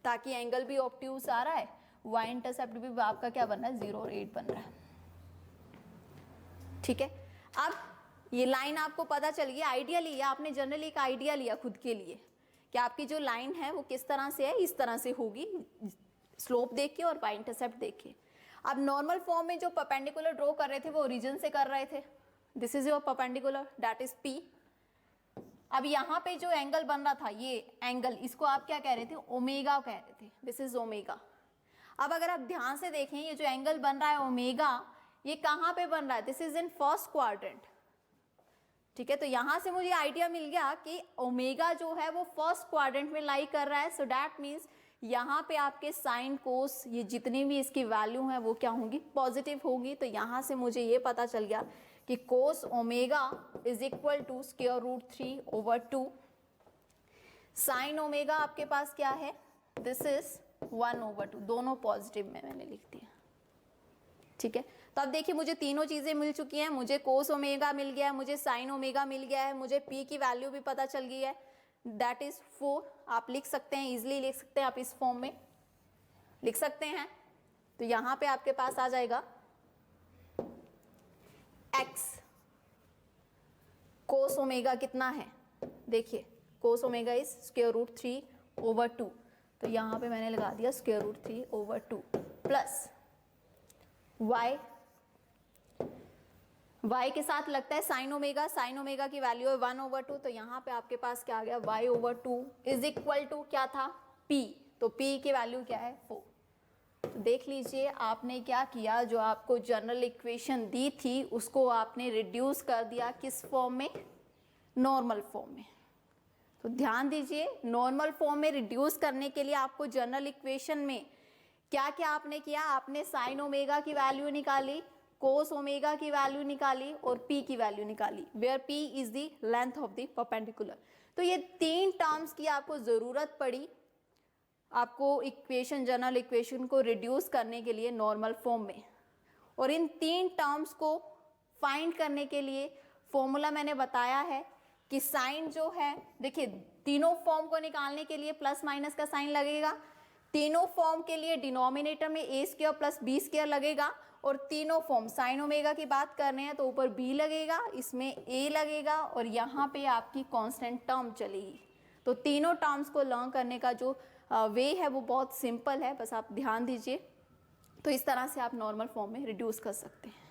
ताकि एंगल भी ऑब्ट्यूज आ रहा है, y इंटरसेप्ट भी आपका क्या बन रहा है, 0 और 8 बन रहा है। ठीक है, अब ये लाइन आपको पता चल गई, आइडिया लिया आपने, जनरली एक आइडिया लिया खुद के लिए कि आपकी जो लाइन है वो किस तरह से है, इस तरह से होगी, स्लोप देख के और y इंटरसेप्ट देख के। अब नॉर्मल फॉर्म में जो परपेंडिकुलर ड्रॉ कर रहे थे वो ओरिजिन से कर रहे थे, this is your perpendicular, that is P। अब यहाँ पे जो एंगल बन रहा था, ये एंगल, इसको आप क्या कह रहे थे, ओमेगा कह रहे थे, दिस इज ओमेगा। अब अगर आप ध्यान से देखें, ये जो एंगल बन रहा है ओमेगा, ये कहाँ पे बन रहा है, this is in first quadrant. ठीक है, तो यहाँ से मुझे आइडिया मिल गया कि ओमेगा जो है वो फर्स्ट क्वाड्रेंट में लाई कर रहा है, सो दैट मीन्स यहाँ पे आपके साइन कोस ये जितनी भी इसकी वैल्यू है वो क्या होंगी, पॉजिटिव होगी। तो यहाँ से मुझे ये पता चल गया कि cos omega is equal to √3/2, sine omega आपके पास क्या है, दिस इज 1/2, दोनों पॉजिटिव में मैंने लिख दिया। ठीक है, तो अब देखिए मुझे तीनों चीजें मिल चुकी हैं, मुझे कोस ओमेगा मिल गया है, मुझे साइन ओमेगा मिल गया है, मुझे पी की वैल्यू भी पता चल गई है, दैट इज 4। आप लिख सकते हैं, इजिली लिख सकते हैं, आप इस फॉर्म में लिख सकते हैं। तो यहां पे आपके पास आ जाएगा x कोस ओमेगा कितना है, देखिए कोस ओमेगा इज √3/2, तो यहाँ पे मैंने लगा दिया √3/2 प्लस y के साथ लगता है साइन ओमेगा, साइन ओमेगा की वैल्यू है 1/2, तो यहाँ पे आपके पास क्या आ गया, y/2 इज इक्वल टू क्या था, p, तो p की वैल्यू क्या है, 4। तो देख लीजिए आपने क्या किया, जो आपको जनरल इक्वेशन दी थी उसको आपने रिड्यूस कर दिया किस फॉर्म में, नॉर्मल फॉर्म में। तो ध्यान दीजिए, नॉर्मल फॉर्म में रिड्यूस करने के लिए आपको जनरल इक्वेशन में क्या क्या आपने किया, आपने साइन ओमेगा की वैल्यू निकाली, कोस ओमेगा की वैल्यू निकाली और p की वैल्यू निकाली, where p is the length of the perpendicular. तो ये तीन टर्म्स की आपको जरूरत पड़ी, आपको इक्वेशन, जनरल इक्वेशन को रिड्यूस करने के लिए नॉर्मल फॉर्म में। और इन तीन टर्म्स को फाइंड करने के लिए फॉर्मूला मैंने बताया है कि साइन जो है, देखिए तीनों फॉर्म को निकालने के लिए प्लस माइनस का साइन लगेगा, तीनों फॉर्म के लिए डिनोमिनेटर में a² प्लस b² लगेगा, और तीनों फॉर्म साइन ओमेगा की बात कर रहे हैं तो ऊपर b लगेगा, इसमें a लगेगा, और यहाँ पे आपकी कांस्टेंट टर्म चलेगी। तो तीनों टर्म्स को लर्न करने का जो वे है वो बहुत सिंपल है, बस आप ध्यान दीजिए। तो इस तरह से आप नॉर्मल फॉर्म में रिड्यूस कर सकते हैं।